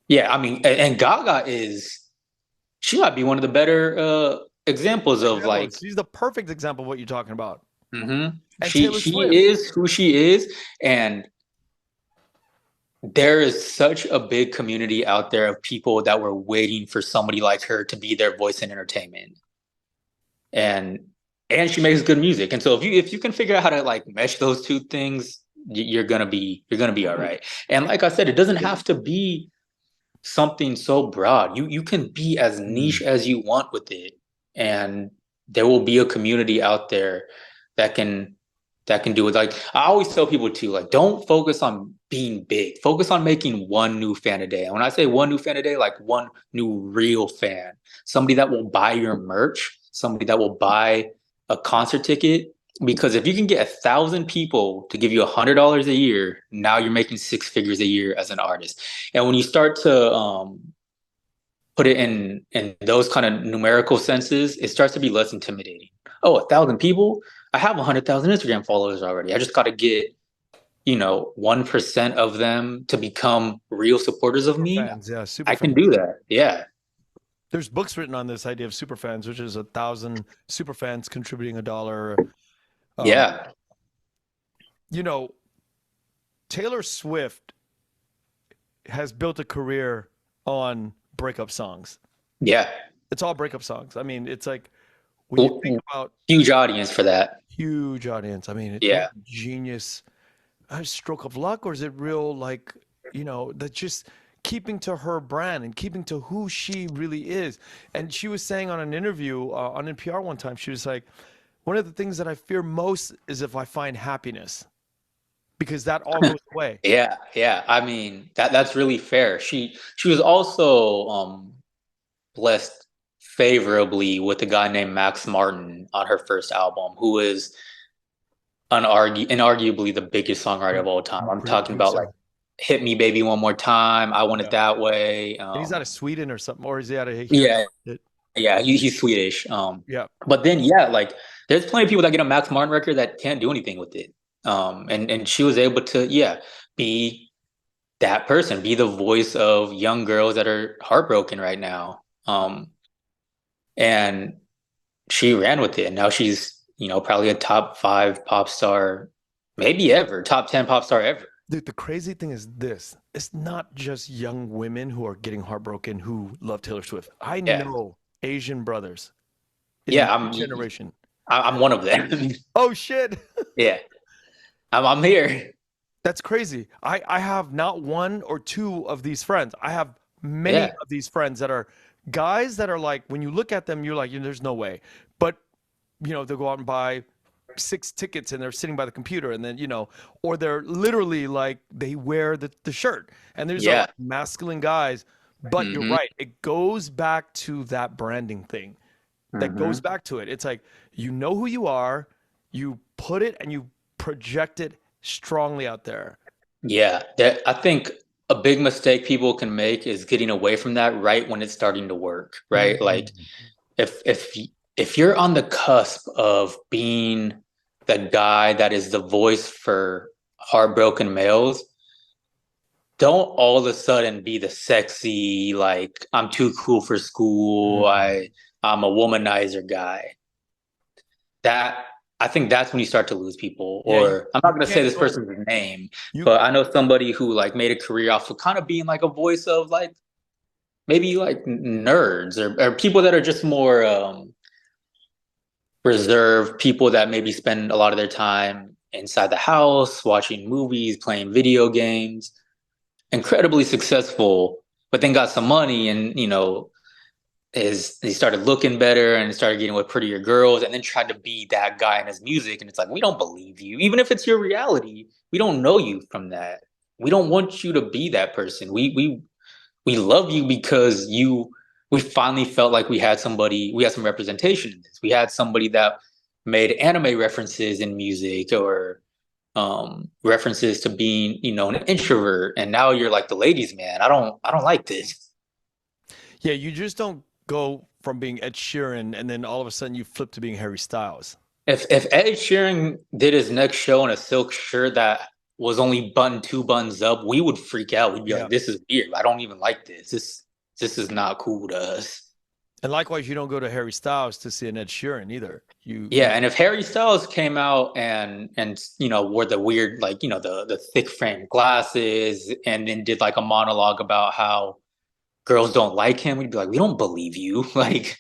[SPEAKER 1] yeah, I mean, and Gaga is she might be one of the better examples of
[SPEAKER 3] Example,
[SPEAKER 1] like
[SPEAKER 3] she's the perfect example of what you're talking about. And
[SPEAKER 1] she
[SPEAKER 3] Taylor
[SPEAKER 1] she
[SPEAKER 3] Swift.
[SPEAKER 1] is who she is, and there is such a big community out there of people that were waiting for somebody like her to be their voice in entertainment. And she makes good music. And so if you can figure out how to like mesh those two things, you're gonna be all right. And like I said, it doesn't have to be something so broad. You can be as
[SPEAKER 3] Mm.
[SPEAKER 1] niche as you want with it, and there will be a community out there that can do it. Like I always tell people too, like don't focus on being big. Focus on making one new fan a day. And when I say one new fan a day, like one new real fan, somebody that will buy your merch, somebody that will buy a concert ticket. Because if you can get 1,000 people to give you $100 a year, now you're making six figures a year as an artist. And when you start to put it in those kind of numerical senses, it starts to be less intimidating. Oh, 1,000 people? I have 100,000 Instagram followers already. I just got to get 1% of them to become real supporters of
[SPEAKER 3] Super
[SPEAKER 1] me.
[SPEAKER 3] fans, yeah, super
[SPEAKER 1] I can
[SPEAKER 3] fans.
[SPEAKER 1] do that. Yeah,
[SPEAKER 3] There's books written on this idea of super fans, which is 1,000 super fans contributing $1. Um,
[SPEAKER 1] yeah,
[SPEAKER 3] you know, Taylor Swift has built a career on breakup songs.
[SPEAKER 1] yeah.
[SPEAKER 3] It's all breakup songs. I mean, it's like when you think
[SPEAKER 1] Well,
[SPEAKER 3] about
[SPEAKER 1] huge audience for that.
[SPEAKER 3] huge audience. I mean, what
[SPEAKER 1] Yeah,
[SPEAKER 3] genius, a stroke of luck, or is it real like, that just keeping to her brand and keeping to who she really is. And she was saying on an interview on NPR one time, she was like, one of the things that I fear most is if I find happiness because that all goes away.
[SPEAKER 1] yeah, yeah. I mean that's really fair. She was also blessed favorably with a guy named Max Martin on her first album, who is inarguably the biggest songwriter of all time. I'm talking about like
[SPEAKER 3] Producer.
[SPEAKER 1] Hit Me Baby One More Time, I Want It
[SPEAKER 3] Yeah.
[SPEAKER 1] That Way.
[SPEAKER 3] And he's out of Sweden or something, or is he out of here?
[SPEAKER 1] Yeah, yeah, he's Swedish.
[SPEAKER 3] Yeah.
[SPEAKER 1] But then yeah, like there's plenty of people that get a Max Martin record that can't do anything with it. And she was able to, yeah, be that person, be the voice of young girls that are heartbroken right now. And she ran with it. And now she's, probably a top five pop star, maybe ever, top 10 pop star ever.
[SPEAKER 3] Dude, the crazy thing is this. It's not just young women who are getting heartbroken who love Taylor Swift. I
[SPEAKER 1] Yeah.
[SPEAKER 3] know Asian brothers in
[SPEAKER 1] Yeah.
[SPEAKER 3] my generation.
[SPEAKER 1] I'm one of them.
[SPEAKER 3] Oh shit.
[SPEAKER 1] Yeah. I'm here.
[SPEAKER 3] That's crazy. I have not one or two of these friends. I have many
[SPEAKER 1] Yeah.
[SPEAKER 3] of these friends that are guys that are like, when you look at them, you're like, there's no way. But, they'll go out and buy 6 tickets and they're sitting by the computer and then, or they're literally like, they wear the shirt. And there's
[SPEAKER 1] Yeah.
[SPEAKER 3] like masculine guys. But you're
[SPEAKER 1] Hmm.
[SPEAKER 3] right. It goes back to that branding thing. That goes
[SPEAKER 1] Hmm.
[SPEAKER 3] back to it. It's like, you know who you are, you put it and you project it strongly out there.
[SPEAKER 1] Yeah. I think a big mistake people can make is getting away from that right when it's starting to work, right? Like
[SPEAKER 3] Mhm.
[SPEAKER 1] if if you're on the cusp of being the guy that is the voice for heartbroken males, don't all of a sudden be the sexy, like I'm too cool for school,
[SPEAKER 3] Mhm.
[SPEAKER 1] I'm a womanizer guy. that I think that's when you start to lose people.
[SPEAKER 3] Yeah,
[SPEAKER 1] Or I'm not
[SPEAKER 3] you
[SPEAKER 1] going to say
[SPEAKER 3] can't
[SPEAKER 1] this
[SPEAKER 3] go.
[SPEAKER 1] person's name,
[SPEAKER 3] You
[SPEAKER 1] but I know somebody who like made a career off of kind of being like a voice of like maybe like nerds or people that are just more reserved, people that maybe spend a lot of their time inside the house, watching movies, playing video games, incredibly successful, but then got some money and, he started looking better and started getting with prettier girls and then tried to be that guy in his music. And it's like, we don't believe you. Even if it's your reality, we don't know you from that. We don't want you to be that person. We love you because we finally felt like we had some representation in this. We had somebody that made anime references in music or references to being, an introvert. And now you're like the ladies' man. I don't like this.
[SPEAKER 3] Yeah, you just don't go from being Ed Sheeran and then all of a sudden you flip to being Harry Styles.
[SPEAKER 1] If Ed Sheeran did his next show in a silk shirt that was only buttoned two buttons up, we would freak out. We'd be
[SPEAKER 3] Yeah.
[SPEAKER 1] like, "This is weird. I don't even like this. This is not cool to us."
[SPEAKER 3] And likewise, you don't go to Harry Styles to see an Ed Sheeran either.
[SPEAKER 1] Yeah, and if Harry Styles came out and wore the weird like the thick frame glasses and then did like a monologue about how girls don't like him, we'd be like, "We don't believe you." Like,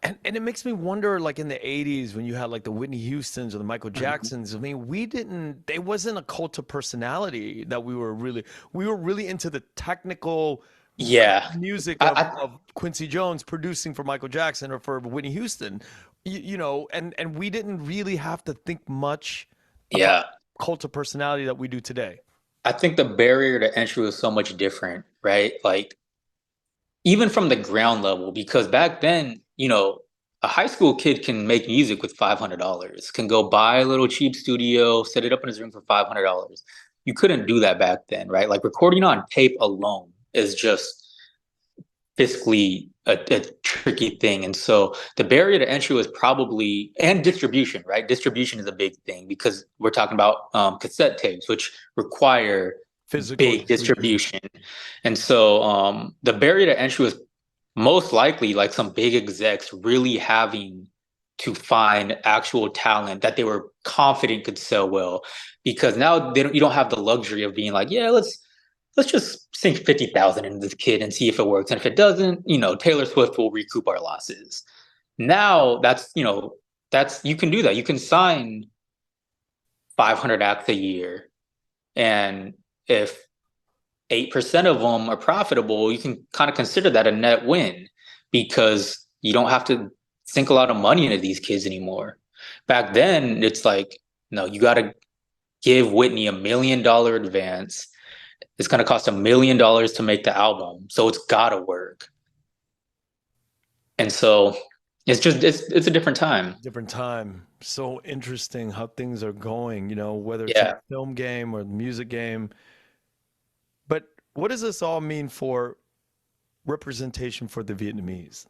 [SPEAKER 3] and it makes me wonder, like in the 80s when you had like the Whitney Houstons or the Michael
[SPEAKER 1] mhm.
[SPEAKER 3] Jacksons, I mean, they wasn't a cult of personality that we were really into the technical
[SPEAKER 1] Yeah,
[SPEAKER 3] music
[SPEAKER 1] I
[SPEAKER 3] of Quincy Jones producing for Michael Jackson or for Whitney Houston, and we didn't really have to think much about
[SPEAKER 1] yeah.
[SPEAKER 3] cult of personality that we do today.
[SPEAKER 1] I think the barrier to entry was so much different, right? Like even from the ground level, because back then, a high school kid can make music with $500, can go buy a little cheap studio, set it up in his room for $500. You couldn't do that back then, right? Like recording on tape alone is just fiscally a tricky thing. And so the barrier to entry was probably, and distribution, right? Distribution is a big thing because we're talking about cassette tapes, which require
[SPEAKER 3] Physical
[SPEAKER 1] big
[SPEAKER 3] distribution.
[SPEAKER 1] distribution. And so the barrier to entry was most likely like some big execs really having to find actual talent that they were confident could sell well because now you don't have the luxury of being like, yeah, let's just sink 50,000 into this kid and see if it works. And if it doesn't, Taylor Swift will recoup our losses. Now that's you can do that. You can sign 500 acts a year. And if 8% of them are profitable, you can kind of consider that a net win because you don't have to sink a lot of money into these kids anymore. Back then, it's like, no, you got to give Whitney $1 million advance. It's going to cost $1 million to make the album, so it's got to work. And so it's a different time.
[SPEAKER 3] Different time. So interesting how things are going, whether it's in
[SPEAKER 1] Yeah.
[SPEAKER 3] the film game or the music game. But what does this all mean for representation for the Vietnamese?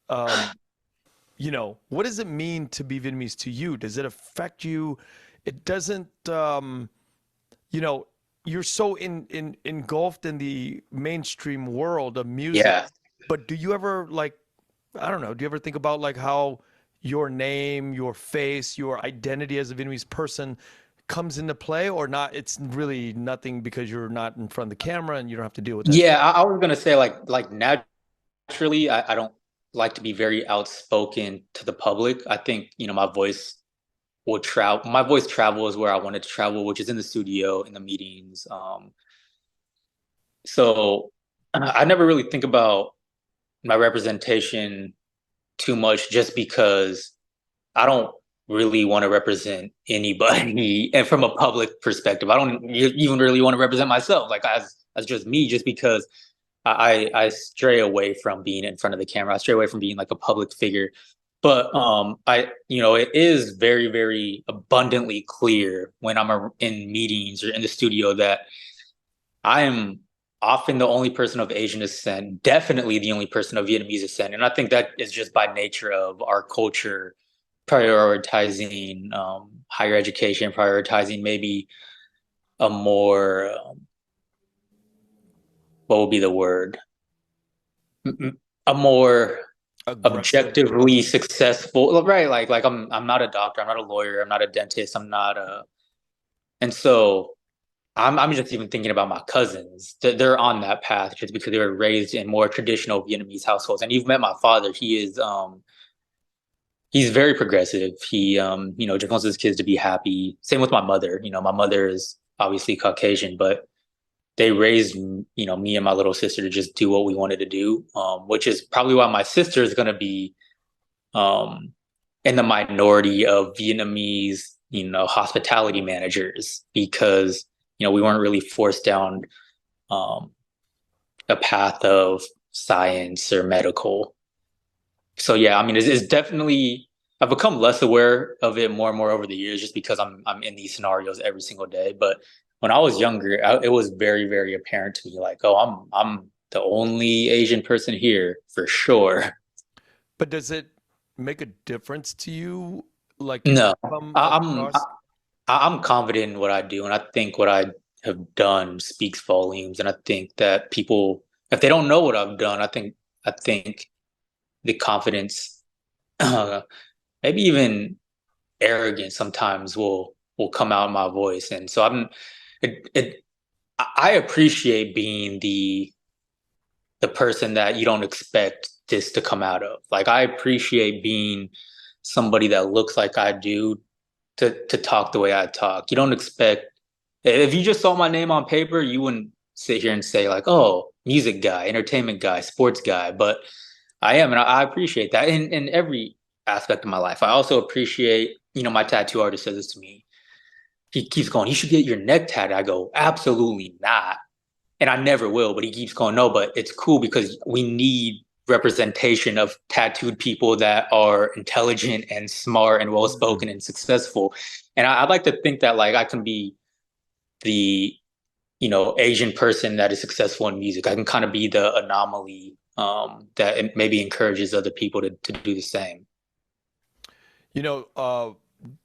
[SPEAKER 3] Um, what does it mean to be Vietnamese to you? Does it affect you? It doesn't, you know, you're so engulfed in the mainstream world of music,
[SPEAKER 1] Yeah.
[SPEAKER 3] but do you ever like, I don't know, do you ever think about like how your name, your face, your identity as a Vietnamese person comes into play or not? It's really nothing because you're not in front of the camera and you don't have to deal with that.
[SPEAKER 1] Yeah, I was gonna say like naturally, I don't like to be very outspoken to the public. I think, my voice travels where I want it to travel, which is in the studio, in the meetings. So I never really think about my representation too much just because I don't really want to represent anybody. And from a public perspective, I don't even really want to represent myself, like as just me, just because I stray away from being in front of the camera. I stray away from being like a public figure. But it is very, very abundantly clear when in meetings or in the studio that I am often the only person of Asian descent, definitely the only person of Vietnamese descent. And I think that is just by nature of our culture prioritizing higher education, prioritizing maybe a more, what would be the word? A more,
[SPEAKER 3] aggressive.
[SPEAKER 1] objectively successful, right? Like I'm not a doctor, I'm not a lawyer, I'm not a dentist, I'm not a, and so I'm just even thinking about my cousins. They're on that path just because they were raised in more traditional Vietnamese households. And you've met my father. He's very progressive. He just wants his kids to be happy. Same with my mother. My mother is obviously Caucasian, but they raised me and my little sister to just do what we wanted to do, which is probably why my sister is going to be um, in the minority of Vietnamese, hospitality managers because we weren't really forced down um, a path of science or medical. So yeah, I mean, it's definitely I've become less aware of it more and more over the years, just because I'm in these scenarios every single day. But when I was younger, it was very, very apparent to me, like, oh, I'm the only Asian person here for sure.
[SPEAKER 3] But does it make a difference to you? Like if
[SPEAKER 1] No,
[SPEAKER 3] you come
[SPEAKER 1] I, I'm
[SPEAKER 3] across,
[SPEAKER 1] I'm confident in what I do, and I think what I have done speaks volumes. And I think that people, if they don't know what I've done, I think the confidence, uh, maybe even arrogance, sometimes will come out in my voice. And so it I appreciate being the person that you don't expect this to come out of. Like I appreciate being somebody that looks like I do to talk the way I talk. You don't expect if you just saw my name on paper, you wouldn't sit here and say like, "Oh, music guy, entertainment guy, sports guy." But I am, and I appreciate that in every aspect of my life. I also appreciate, my tattoo artist says this to me. He keeps going, "You should get your neck tatted." I go, "Absolutely not," and I never will. But he keeps going, "No, but it's cool because we need representation of tattooed people that are intelligent and smart and well
[SPEAKER 3] Mhm.
[SPEAKER 1] spoken and successful." And I'd like to think that like I can be the Asian person that is successful in music. I can kind of be the anomaly that it maybe encourages other people to do the same.
[SPEAKER 3] you know,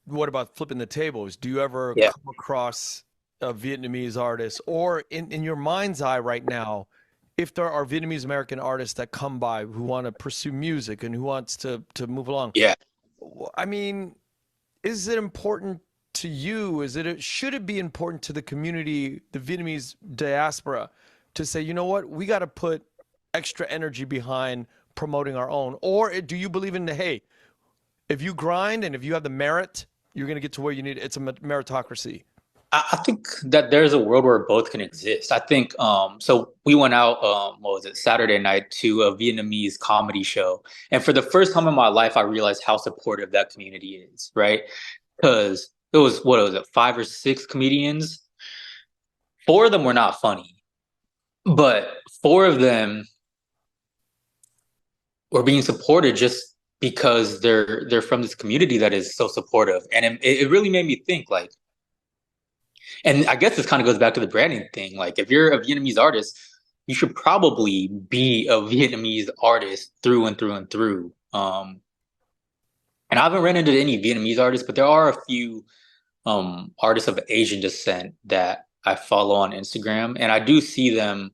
[SPEAKER 3] what about flipping the tables? Do you ever
[SPEAKER 1] Yeah.
[SPEAKER 3] come across a Vietnamese artist, or in your mind's eye right now, if there are Vietnamese American artists that come by who want to pursue music and who wants to move along?
[SPEAKER 1] Yeah.
[SPEAKER 3] I mean, is it important to you? Should it be important to the community, the Vietnamese diaspora, to say, you know what, we got to put extra energy behind promoting our own? Or do you believe in the, hey, if you grind and if you have the merit, you're going to get to where you need? It's a meritocracy.
[SPEAKER 1] I think that there's a world where both can exist. I think so we went out what was it, Saturday night, to a Vietnamese comedy show. And for the first time in my life I realized how supportive that community is, right? Because it was what was it, five or six comedians. Four of them were not funny, but four of them were being supported just because they're from this community that is so supportive. And it really made me think like, and I guess this kind of goes back to the branding thing. Like if you're a Vietnamese artist, you should probably be a Vietnamese artist through and through and through. And I haven't ran into any Vietnamese artists, but there are a few artists of Asian descent that I follow on Instagram, and I do see them,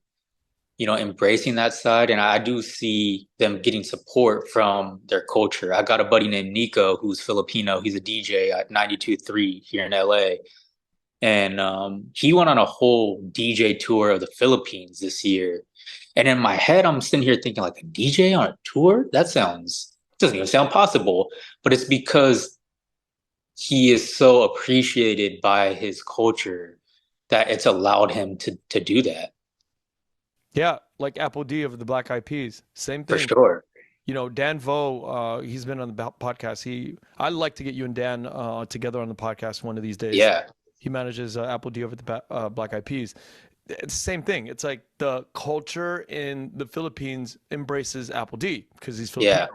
[SPEAKER 1] embracing that side, and I do see them getting support from their culture. I got a buddy named Nico who's Filipino. He's a DJ at 92.3 here in LA. And he went on a whole DJ tour of the Philippines this year. And in my head, I'm sitting here thinking, like, a DJ on a tour? That doesn't even sound possible. But it's because he is so appreciated by his culture that it's allowed him to do that.
[SPEAKER 3] Yeah, like Apple D of the Black Eyed Peas. Same
[SPEAKER 1] For
[SPEAKER 3] thing.
[SPEAKER 1] sure.
[SPEAKER 3] Dan Vo, he's been on the podcast. I'd like to get you and Dan together on the podcast one of these days.
[SPEAKER 1] Yeah.
[SPEAKER 3] He manages Apple D over the Black Eyed Peas. It's the same thing. It's like the culture in the Philippines embraces Apple D because he's Filipino.
[SPEAKER 1] Yeah.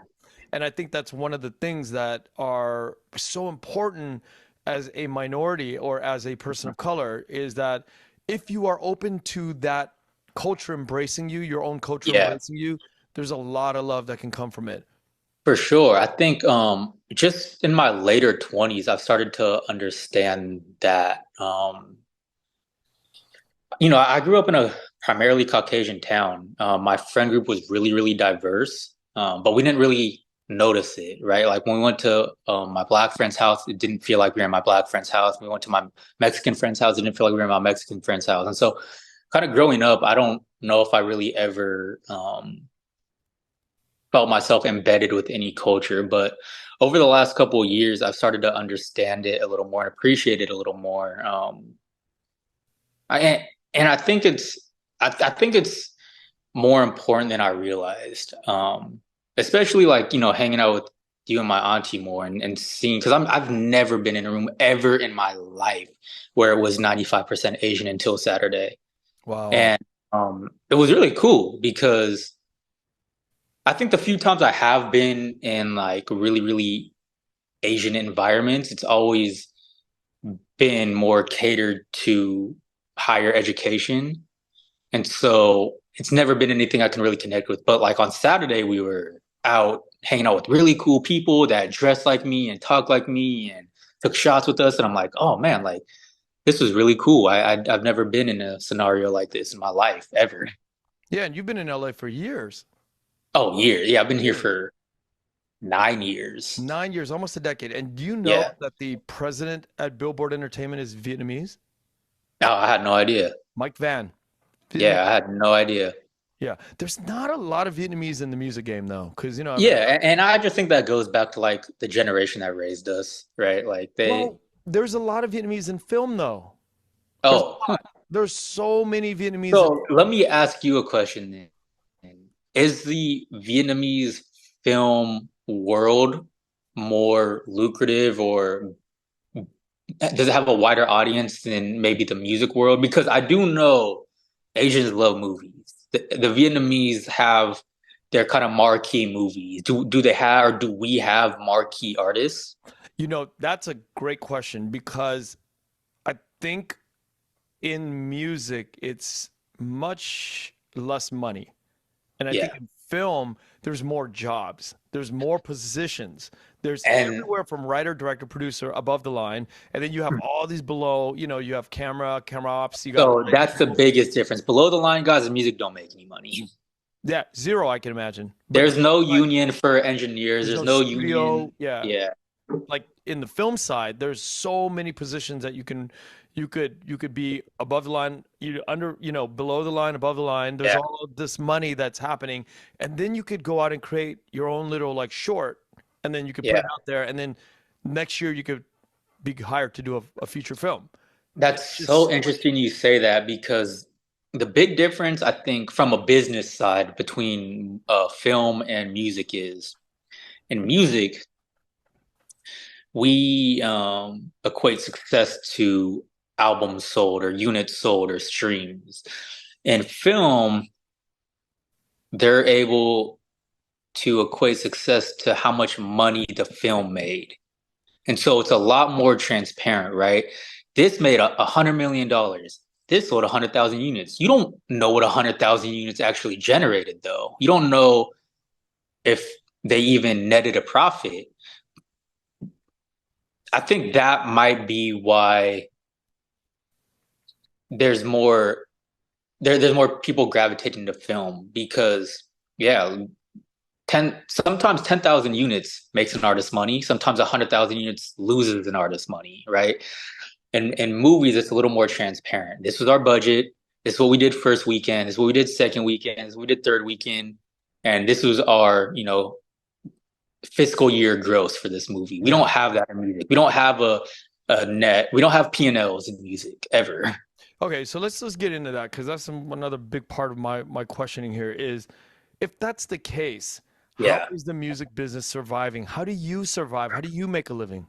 [SPEAKER 3] And I think that's one of the things that are so important as a minority or as a person of color is that if you are open to that culture embracing you, your own culture
[SPEAKER 1] Yeah.
[SPEAKER 3] embracing you, there's a lot of love that can come from it.
[SPEAKER 1] For sure. I think just in my later 20s, I've started to understand that I grew up in a primarily Caucasian town. My friend group was really, really diverse. but we didn't really notice it, right? Like when we went to my black friend's house, it didn't feel like we were in my black friend's house. When we went to my Mexican friend's house, it didn't feel like we were in my Mexican friend's house. And so, kind of growing up, I don't know if I really ever felt myself embedded with any culture, but over the last couple of years, I've started to understand it a little more and appreciate it a little more. I and I think it's more important than I realized. Especially like, hanging out with you and my auntie more and seeing because I've never been in a room ever in my life where it was 95% Asian until Saturday.
[SPEAKER 3] Wow.
[SPEAKER 1] And it was really cool because I think the few times I have been in like really, really Asian environments, it's always been more catered to higher education. And so it's never been anything I can really connect with. But like on Saturday, we were out hanging out with really cool people that dressed like me and talked like me and took shots with us. And I'm like, oh man, like this was really cool. I've never been in a scenario like this in my life ever.
[SPEAKER 3] Yeah, and you've been in LA for years.
[SPEAKER 1] Oh, years. Yeah, I've been here
[SPEAKER 3] Years.
[SPEAKER 1] for 9 years.
[SPEAKER 3] 9 years, almost a decade. And do you know
[SPEAKER 1] Yeah.
[SPEAKER 3] that the president at Billboard Entertainment is Vietnamese?
[SPEAKER 1] Oh, I had no idea.
[SPEAKER 3] Mike Van. Vietnamese.
[SPEAKER 1] Yeah, I had no idea.
[SPEAKER 3] Yeah. There's not a lot of Vietnamese in the music game though, because
[SPEAKER 1] Yeah, and I just think that goes back to like the generation that raised us, right? Like they,
[SPEAKER 3] well, there's a lot of Vietnamese in film though. There's
[SPEAKER 1] oh,
[SPEAKER 3] a lot. There's so many Vietnamese in
[SPEAKER 1] so let me ask you a question then. Is the Vietnamese film world more lucrative or does it have a wider audience than maybe the music world? Because I do know Asians love movies. The Vietnamese have their kind of marquee movies. Do they have or do we have marquee artists?
[SPEAKER 3] That's a great question because I think in music it's much less money. And I think
[SPEAKER 1] Yeah.
[SPEAKER 3] in film, there's more jobs, there's more positions. There's
[SPEAKER 1] And
[SPEAKER 3] everywhere from writer, director, producer above the line. And then you have all these below, you have camera ops, you got
[SPEAKER 1] so
[SPEAKER 3] lighting
[SPEAKER 1] that's the
[SPEAKER 3] people.
[SPEAKER 1] biggest difference. Below the line guys in music don't make any money.
[SPEAKER 3] Yeah, zero, I can imagine. But
[SPEAKER 1] There's
[SPEAKER 3] then
[SPEAKER 1] no
[SPEAKER 3] like
[SPEAKER 1] union for engineers.
[SPEAKER 3] there's
[SPEAKER 1] There's
[SPEAKER 3] no
[SPEAKER 1] no union.
[SPEAKER 3] studio. Yeah.
[SPEAKER 1] Yeah.
[SPEAKER 3] Like in the film side, there's so many positions that you could be above the line, below the line, above the line. There's
[SPEAKER 1] Yeah.
[SPEAKER 3] all of this money that's happening, and then you could go out and create your own little like short, and then you could put
[SPEAKER 1] Yeah.
[SPEAKER 3] it out there, and then next year you could be hired to do a feature film.
[SPEAKER 1] That's
[SPEAKER 3] It's
[SPEAKER 1] so
[SPEAKER 3] just so
[SPEAKER 1] interesting you say that because the big difference, I think, from a business side between film and music is in music, we equate success to albums sold or units sold or streams. In film, they're able to equate success to how much money the film made. And so it's a lot more transparent, right? This made $100 million. This sold 100,000 units. You don't know what 100,000 units actually generated, though. You don't know if they even netted a profit. I think that might be why there's more there's more people gravitating to film because yeah, 10,000 units makes an artist money. Sometimes 100,000 units loses an artist money, right? And in movies, it's a little more transparent. This was our budget. This is what we did first weekend. This is what we did second weekend. This is what we did third weekend. And this was our, fiscal year gross for this movie. We
[SPEAKER 3] yeah.
[SPEAKER 1] don't have that in music. We don't have a net. We don't have P&Ls in music ever.
[SPEAKER 3] Okay, so let's get into that because that's another big part of my questioning here is if that's the case, how
[SPEAKER 1] Yeah.
[SPEAKER 3] is the music business surviving? How do you survive? How do you make a living?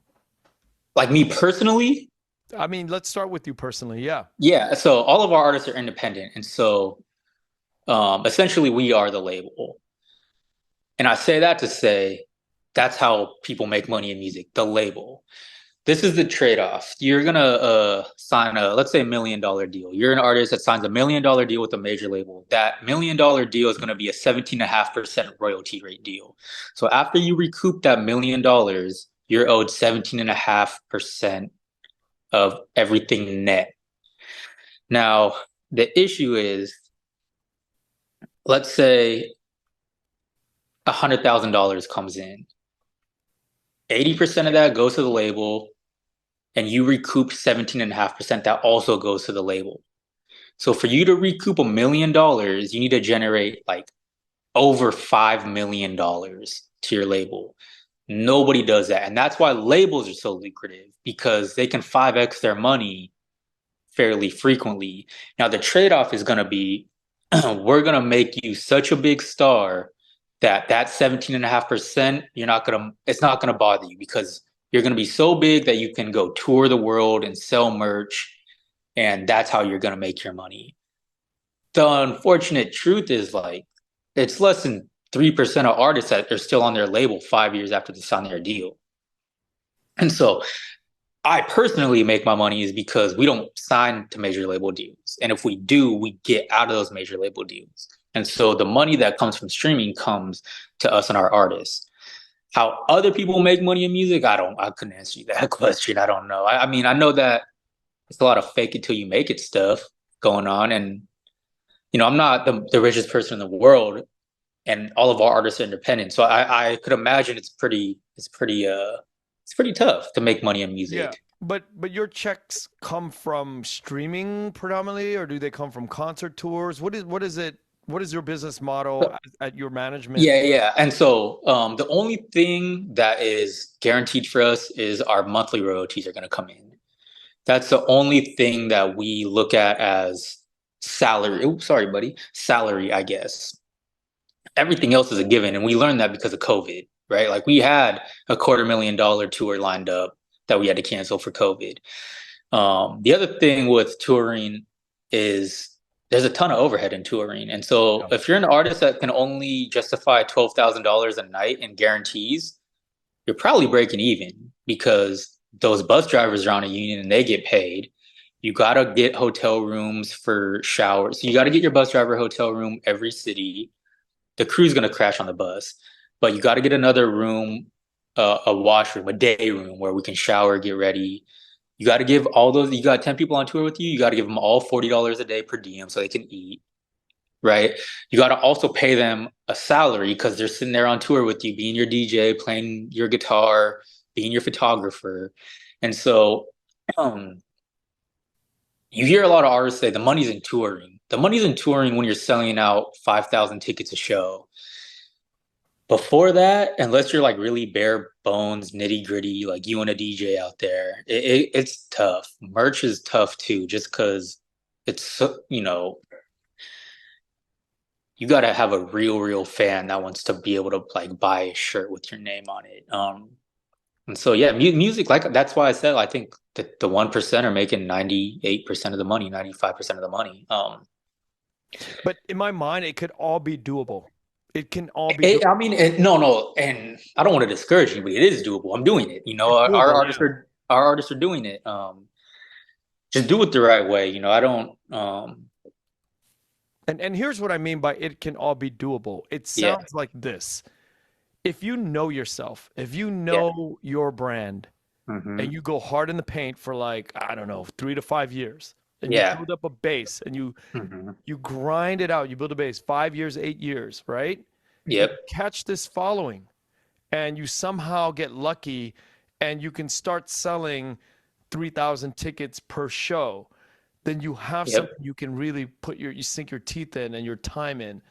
[SPEAKER 1] Like me personally,
[SPEAKER 3] I mean, let's start with you personally. Yeah.
[SPEAKER 1] yeah. So all of our artists are independent. And so essentially we are the label. And I say that to say that's how people make money in music, the label. This is the trade-off. You're gonna sign let's say $1 million deal. You're an artist that signs $1 million deal with a major label. That $1 million deal is gonna be a 17.5% royalty rate deal. So after you recoup that $1 million, you're owed 17.5% of everything net. Now, the issue is, let's say $100,000 comes in. 80% of that goes to the label, and you recoup 17.5%. That also goes to the label. So for you to recoup $1 million, you need to generate like over $5 million to your label. Nobody does that. And that's why labels are so lucrative, because they can 5x their money fairly frequently. Now, the trade-off is going to be we're going to make you such a big star that 17.5%, it's not going to bother you, because you're going to be so big that you can go tour the world and sell merch. And that's how you're going to make your money. The unfortunate truth is, like, it's less than 3% of artists that are still on their label 5 years after they sign their deal. And so I personally make my money is because we don't sign to major label deals. And if we do, we get out of those major label deals. And so the money that comes from streaming comes to us and our artists. How other people make money in music, I couldn't answer you that question. I don't know. I mean, I know that it's a lot of fake it till you make it stuff going on. And, I'm not the richest person in the world, and all of our artists are independent. So I could imagine it's pretty tough to make money in
[SPEAKER 3] Yeah.
[SPEAKER 1] music.
[SPEAKER 3] But your checks come from streaming predominantly, or do they come from concert tours? What is it? What is your business model at your management?
[SPEAKER 1] Yeah, yeah. And so the only thing that is guaranteed for us is our monthly royalties are going to come in. That's the only thing that we look at as salary. Oops, sorry, buddy. Salary, I guess. Everything else is a given. And we learned that because of COVID, right? Like, we had a $250,000 tour lined up that we had to cancel for COVID. The other thing with touring is there's a ton of overhead in touring. And so
[SPEAKER 3] Yeah.
[SPEAKER 1] if you're an artist that can only justify $12,000 a night in guarantees, you're probably breaking even, because those bus drivers are on a union and they get paid. You got to get hotel rooms for showers. So you got to get your bus driver a hotel room every city. The crew's going to crash on the bus, but you got to get another room, a washroom, a day room where we can shower, get ready. You got to give all those, you got 10 people on tour with you. You got to give them all $40 a day per diem so they can eat, right? You got to also pay them a salary, because they're sitting there on tour with you, being your DJ, playing your guitar, being your photographer. And so um, you hear a lot of artists say the money's in touring. The money's in touring when you're selling out 5,000 tickets a show. Before that, unless you're like really bare bones, nitty gritty, like you and a DJ out there, it's tough. Merch is tough too, just because you got to have a real fan that wants to be able to like buy a shirt with your name on it. And so yeah, music, like, that's why I said I think that the 1% are making 98% of the money, 95% of the money.
[SPEAKER 3] But in my mind, it could all be doable. It can all be doable.
[SPEAKER 1] I mean, no, and I don't want to discourage you, but it is doable. I'm doing it.
[SPEAKER 3] It's
[SPEAKER 1] Our
[SPEAKER 3] doable,
[SPEAKER 1] artists
[SPEAKER 3] yeah.
[SPEAKER 1] are our artists are doing it. Just do it the right way. I don't.
[SPEAKER 3] And here's what I mean by it can all be doable. It
[SPEAKER 1] Yeah,
[SPEAKER 3] sounds like this. If you know yourself, if you
[SPEAKER 1] yeah.
[SPEAKER 3] know your brand
[SPEAKER 1] Hmm.
[SPEAKER 3] and you go hard in the paint for like, I don't know, 3 to 5 years, and you
[SPEAKER 1] Yeah.
[SPEAKER 3] build up a base and you
[SPEAKER 1] Hmm.
[SPEAKER 3] you grind it out, you build a base 5 years, 8 years, right? You
[SPEAKER 1] Yep.
[SPEAKER 3] catch this following and you somehow get lucky and you can start selling 3,000 tickets per show, then you have
[SPEAKER 1] Yep.
[SPEAKER 3] something you can really you sink your teeth in and your time in.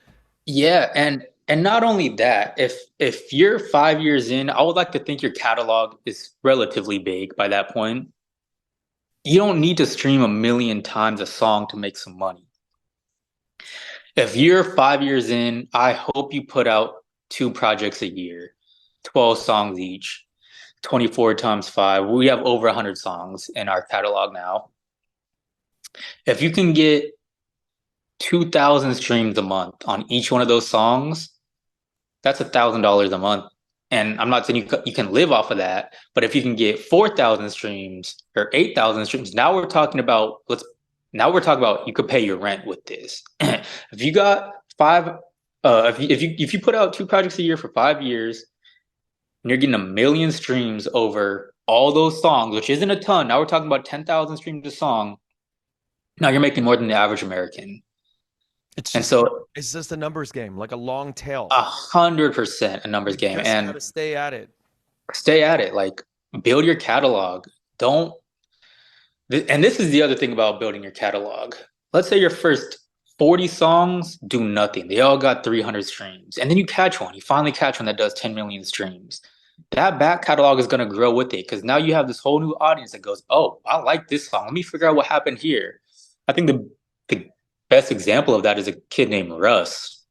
[SPEAKER 1] Yeah, and not only that, if you're 5 years in, I would like to think your catalog is relatively big by that point. You don't need to stream a million times a song to make some money. If you're 5 years in, I hope you put out two projects a year, 12 songs each, 24 times five. We have over 100 songs in our catalog now. If you can get 2,000 streams a month on each one of those songs, that's $1,000 a month. And I'm not saying you can live off of that, but if you can get 4,000 streams or 8,000 streams, now we're talking about you could pay your rent with this. If you got if you put out two projects a year for 5 years and you're getting 1 million streams over all those songs, which isn't a ton. Now we're talking about 10,000 streams a song. Now you're making more than the average American.
[SPEAKER 3] It's
[SPEAKER 1] And
[SPEAKER 3] just
[SPEAKER 1] so
[SPEAKER 3] it's just a numbers game, like a long tail.
[SPEAKER 1] 100% a numbers
[SPEAKER 3] You
[SPEAKER 1] game.
[SPEAKER 3] just got
[SPEAKER 1] And
[SPEAKER 3] to stay at it.
[SPEAKER 1] stay at it. Like, build your catalog. Don't, and this is the other thing about building your catalog. Let's say your first 40 songs do nothing. They all got 300 streams. And then you catch one. You finally catch one that does 10 million streams. That back catalog is going to grow with it because now you have this whole new audience that goes, oh, I like this song. Let me figure out what happened here. I think the best example of that is a kid named Russ,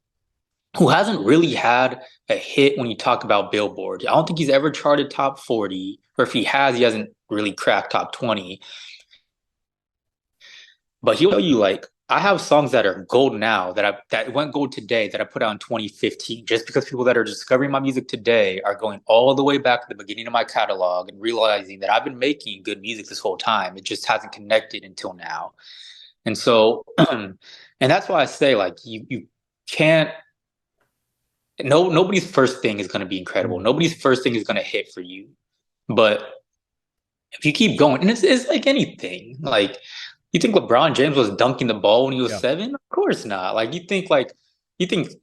[SPEAKER 1] who hasn't really had a hit when you talk about Billboard. I don't think he's ever charted top 40, or if he has, he hasn't really cracked top 20. But he'll tell you, like, I have songs that are gold now that went gold today that I put out in 2015, just because people that are discovering my music today are going all the way back to the beginning of my catalog and realizing that I've been making good music this whole time. It just hasn't connected until now. And so, and that's why I say, like, you can't, nobody's first thing is going to be incredible. Nobody's first thing is going to hit for you. But if you keep going, and it's like anything, like, you think LeBron James was dunking the ball when he was
[SPEAKER 3] Yeah.
[SPEAKER 1] 7? Of course not. Like, you think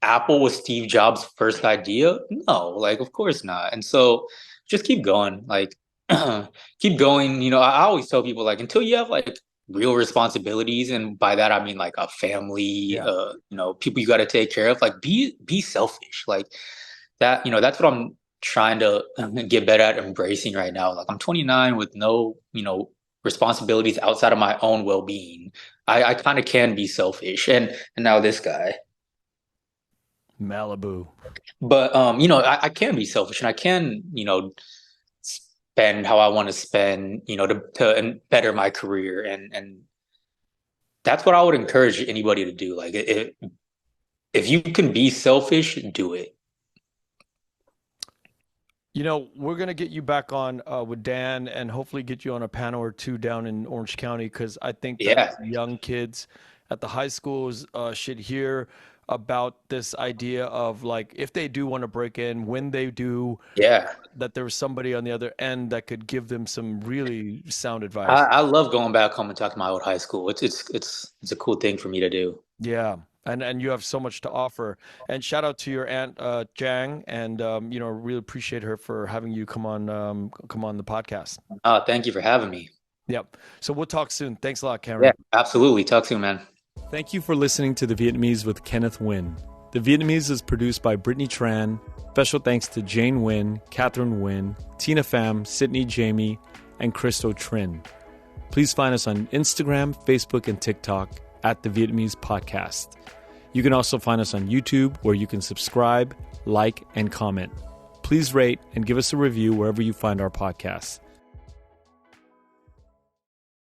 [SPEAKER 1] Apple was Steve Jobs' first idea? No, like, of course not. And so just keep going. Like, keep going. You know, I always tell people, like, until you have like real responsibilities, and by that I mean like a family,
[SPEAKER 3] Yeah.
[SPEAKER 1] you know, people you got to take care of, like, be selfish. Like that, you know, that's what I'm trying to get better at embracing right now. Like, I'm 29 with no, you know, responsibilities outside of my own well-being. I kind of can be selfish, and now this guy.
[SPEAKER 3] Malibu.
[SPEAKER 1] But you know, I can be selfish, and I can, you know, spend how I want to spend, you know, to better my career, and that's what I would encourage anybody to do. Like, if you can be selfish, do it.
[SPEAKER 3] You know, we're gonna get you back on with Dan, and hopefully get you on a panel or two down in Orange County, because I think that
[SPEAKER 1] Yeah,
[SPEAKER 3] young kids at the high schools should hear about this idea of, like, if they do want to break in, when they do,
[SPEAKER 1] yeah.
[SPEAKER 3] that there was somebody on the other end that could give them some really sound
[SPEAKER 1] I,
[SPEAKER 3] advice.
[SPEAKER 1] I love going back home and talking to my old high school. It's a cool thing for me to do.
[SPEAKER 3] Yeah. And you have so much to offer. And shout out to your aunt Jang, and you know, really appreciate her for having you come on the podcast.
[SPEAKER 1] Thank you for having me.
[SPEAKER 3] Yep. So we'll talk soon. Thanks a lot,
[SPEAKER 1] Yeah,
[SPEAKER 3] Cameron.
[SPEAKER 1] absolutely. Talk soon, man.
[SPEAKER 2] Thank you for listening to The Vietnamese with Kenneth Nguyen. The Vietnamese is produced by Brittany Tran. Special thanks to Jane Nguyen, Catherine Nguyen, Tina Pham, Sydney Jamie, and Christo Trin. Please find us on Instagram, Facebook, and TikTok at The Vietnamese Podcast. You can also find us on YouTube, where you can subscribe, like, and comment. Please rate and give us a review wherever you find our podcasts.